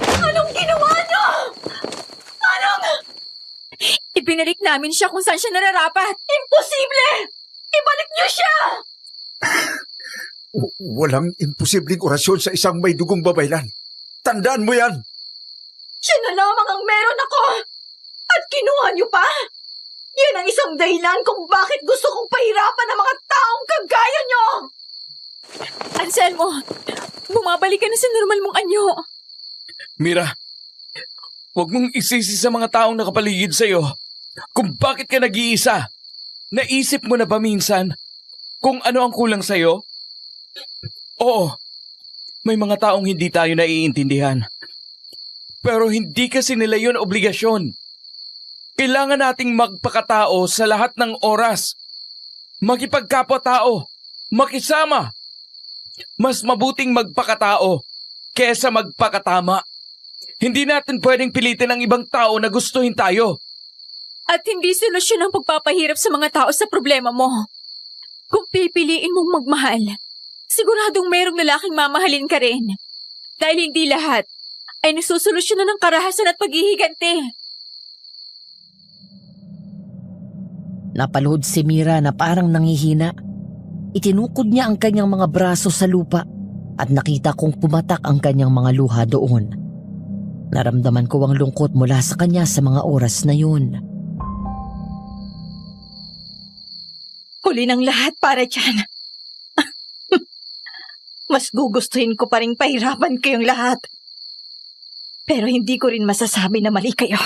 Anong ginawa niyo? Ibinalik namin siya kung saan siya nararapat. Imposible! Ibalik niyo siya! walang imposibleng orasyon sa isang may dugong babaylan. Tandaan mo yan! Siya na lamang ang meron ako! At kinuha niyo pa? Yan ang isang dahilan kung bakit gusto kong pahirapan ang mga taong kagaya niyo! Anselmo, bumabalik ka na sa normal mong anyo. Mira, huwag mong isisi sa mga taong nakapaligid sa'yo kung bakit ka nag-iisa. Naisip mo na ba minsan kung ano ang kulang sa'yo? Oo, may mga taong hindi tayo naiintindihan. Pero hindi kasi nila yun obligasyon. Kailangan nating magpakatao sa lahat ng oras. Makipagkapwa-tao. makisama. Mas mabuting magpakatao kesa magpakatama. Hindi natin pwedeng pilitin ang ibang tao na gustuhin tayo. At hindi solusyon ang pagpapahirap sa mga tao sa problema mo. Kung pipiliin mong magmahal, siguradong mayroong lalaking mamahalin ka rin. Dahil hindi lahat ay nasusolusyonan ng karahasan at paghihiganti. Napaluhod si Mira na parang nangihina. Itinukod niya ang kanyang mga braso sa lupa at nakita kong pumatak ang kanyang mga luha doon. Naramdaman ko ang lungkot mula sa kanya sa mga oras na yun. Huli ng lahat para dyan. Mas gugustuhin ko pa rin pahirapan kayong lahat. Pero hindi ko rin masasabi na mali kayo.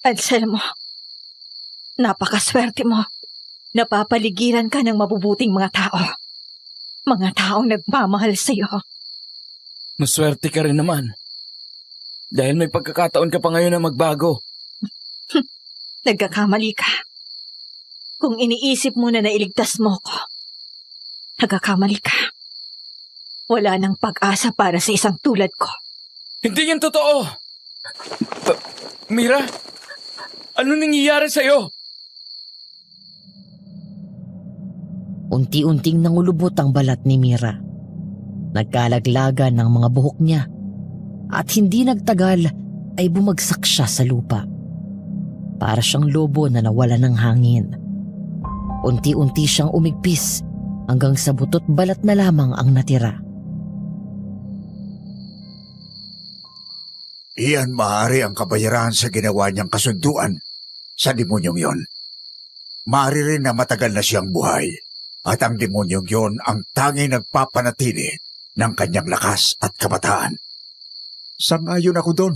Anselmo, napakaswerte mo. Napapaligiran ka ng mabubuting mga tao. Mga taong nagmamahal sa'yo. Maswerte ka rin naman. Dahil may pagkakataon ka pa ngayon na magbago. Nagkakamali ka. Kung iniisip mo na nailigtas mo ko, nagkakamali ka. Wala nang pag-asa para sa isang tulad ko. Hindi yan totoo! Mira, ano nangyayari sa'yo? Unti-unting nangulubot ang balat ni Mira. Nagkalaglagan ng mga buhok niya at hindi nagtagal ay bumagsak siya sa lupa. Para siyang lobo na nawala ng hangin. Unti-unti siyang umigpis hanggang sa butot balat na lamang ang natira. Iyan maaari ang kabayaran sa ginawa niyang kasunduan sa demonyong yon. Maaari rin na matagal na siyang buhay at ang demonyong yon ang tanging nagpapanatili ng kanyang lakas at kabataan. Sang-ayon ako doon.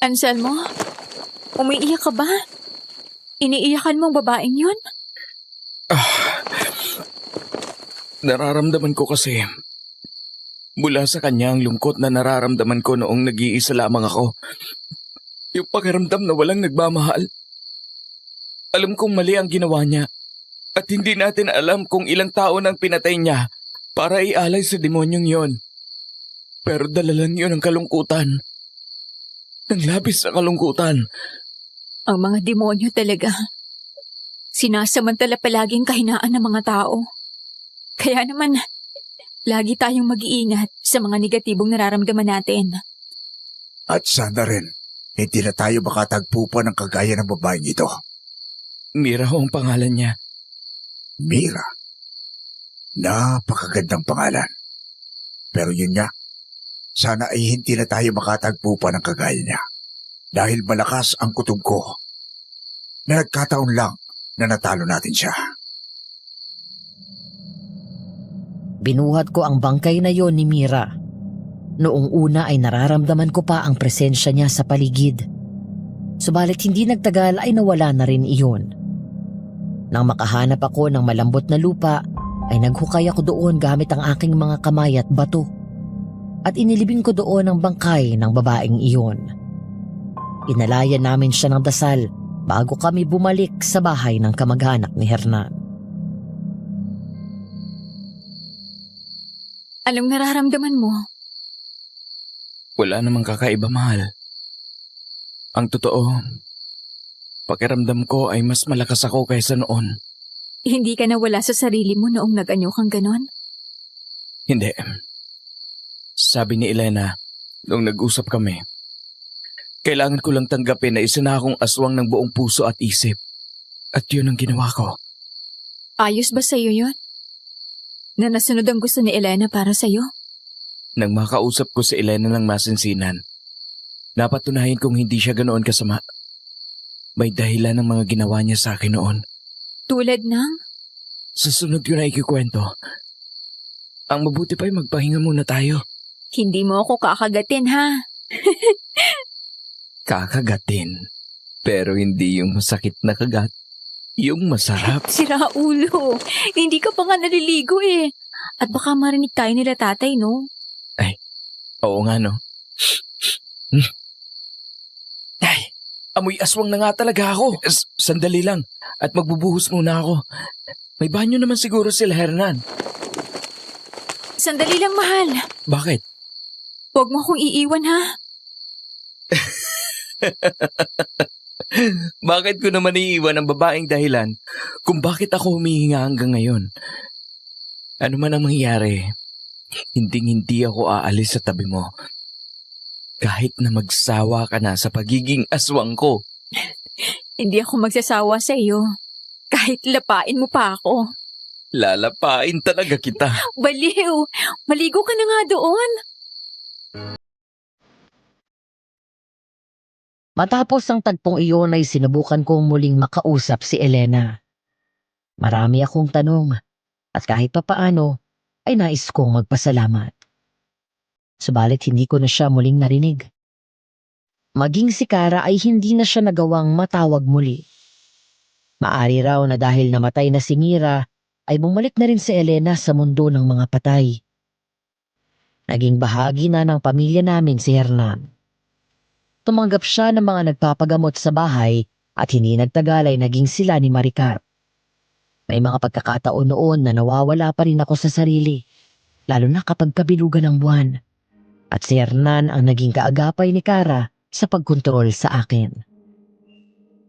Anselmo, umiiyak ka ba? Iniiyakan mong babaeng yun? Nararamdaman ko kasi mula sa kanya ang lungkot na nararamdaman ko noong nag-iisa lamang ako. Yung pakiramdam na walang nagmamahal. Alam kong mali ang ginawa niya at hindi natin alam kung ilang taon ang pinatay niya para ialay sa demonyong yon. Pero dala lang yun ang kalungkutan. Ang labis na kalungkutan. Ang mga demonyo talaga. Sinasamantala palaging kahinaan ng mga tao. Kaya naman, lagi tayong mag-iingat sa mga negatibong nararamdaman natin. At sana rin, hindi na tayo makatagpo pa ng kagaya ng babaeng ito. Mira ho ang pangalan niya. Mira. Napakagandang pangalan. Pero yun nga, sana ay hindi na tayo makatagpo pa ng kagaya niya. Dahil malakas ang kutob ko. Na nagkataon lang na natalo natin siya. Binuhat ko ang bangkay na yon ni Mira. Noong una ay nararamdaman ko pa ang presensya niya sa paligid. Subalit hindi nagtagal ay nawala na rin iyon. Nang makahanap ako ng malambot na lupa, ay naghukay ako doon gamit ang aking mga kamay at bato. At inilibing ko doon ang bangkay ng babaeng iyon. Inalayan namin siya ng dasal bago kami bumalik sa bahay ng kamag-anak ni Hernan. Anong nararamdaman mo? Wala namang kakaiba, mahal. Ang totoo, pakiramdam ko ay mas malakas ako kaysa noon. Hindi ka nawala sa sarili mo noong nag-anyo kang ganon? Hindi. Sabi ni Elena, nung nag-usap kami, kailangan ko lang tanggapin na isa na akong aswang ng buong puso at isip. At yun ang ginawa ko. Ayos ba sa'yo yun? Na nasunod ang gusto ni Elena para sa'yo? Nang makausap ko si Elena ng masinsinan, napatunayan kong hindi siya ganoon kasama. May dahilan ng mga ginawa niya sa akin noon. Tulad ng? Sa sunod ko na ikikwento. Ang mabuti pa'y magpahinga muna tayo. Hindi mo ako kakagatin, ha? Kakagatin. Pero hindi yung masakit na kagat. Yung masarap. Sira ulo. Hindi ka pa nga naliligo eh. At baka marinig tayo nila tatay, no? Oo nga, no? Ay, amoy aswang na nga talaga ako. Sandali lang. At magbubuhos muna ako. May banyo naman siguro sila, Hernan. Sandali lang, mahal. Bakit? Huwag mo akong iiwan, ha? Bakit ko naman iiwan ang babaeng dahilan kung bakit ako humihinga hanggang ngayon? Ano man ang mangyari, hindi ako aalis sa tabi mo. Kahit na magsawa ka na sa pagiging aswang ko. Hindi ako magsasawa sa iyo. Kahit lapain mo pa ako. Lalapain talaga kita. Baliw! Maligo ka na nga doon. Matapos ang tagpong iyon ay sinubukan kong muling makausap si Elena. Marami akong tanong at kahit papaano ay nais kong magpasalamat. Subalit hindi ko na siya muling narinig. Maging si Kara ay hindi na siya nagawang matawag muli. Maari raw na dahil namatay na si Mira ay bumalik na rin si Elena sa mundo ng mga patay. Naging bahagi na ng pamilya namin si Hernan. Tumanggap siya ng mga nagpapagamot sa bahay at hindi nagtagal ay naging sila ni Maricar. May mga pagkakataon noon na nawawala pa rin ako sa sarili, lalo na kapag kabilugan ng buwan. At si Hernan ang naging kaagapay ni Kara sa pagkontrol sa akin.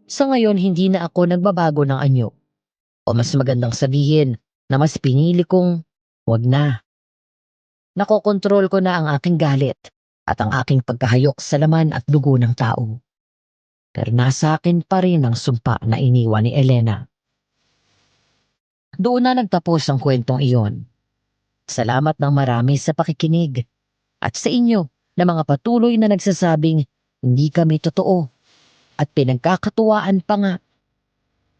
Sa ngayon hindi na ako nagbabago ng anyo. O mas magandang sabihin na mas pinili kong wag na. Nakokontrol ko na ang aking galit at ang aking pagkahayok sa laman at dugo ng tao. Pero nasa akin pa rin ang sumpa na iniwan ni Elena. Doon na nagtapos ang kwentong iyon. Salamat ng marami sa pakikinig at sa inyo na mga patuloy na nagsasabing hindi kami totoo at pinagkakatuwaan pa nga.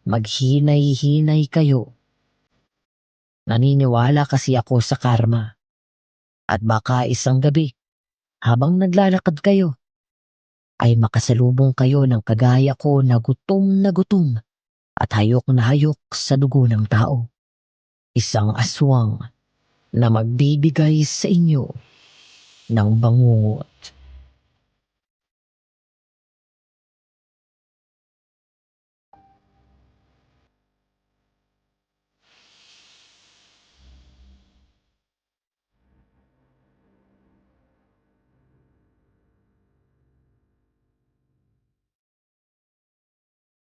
Maghinay-hinay kayo. Naniniwala kasi ako sa karma. At baka isang gabi, habang naglalakad kayo, ay makasalubong kayo ng kagaya ko na gutom at hayok na hayok sa dugo ng tao. Isang aswang na magbibigay sa inyo ng bangungot.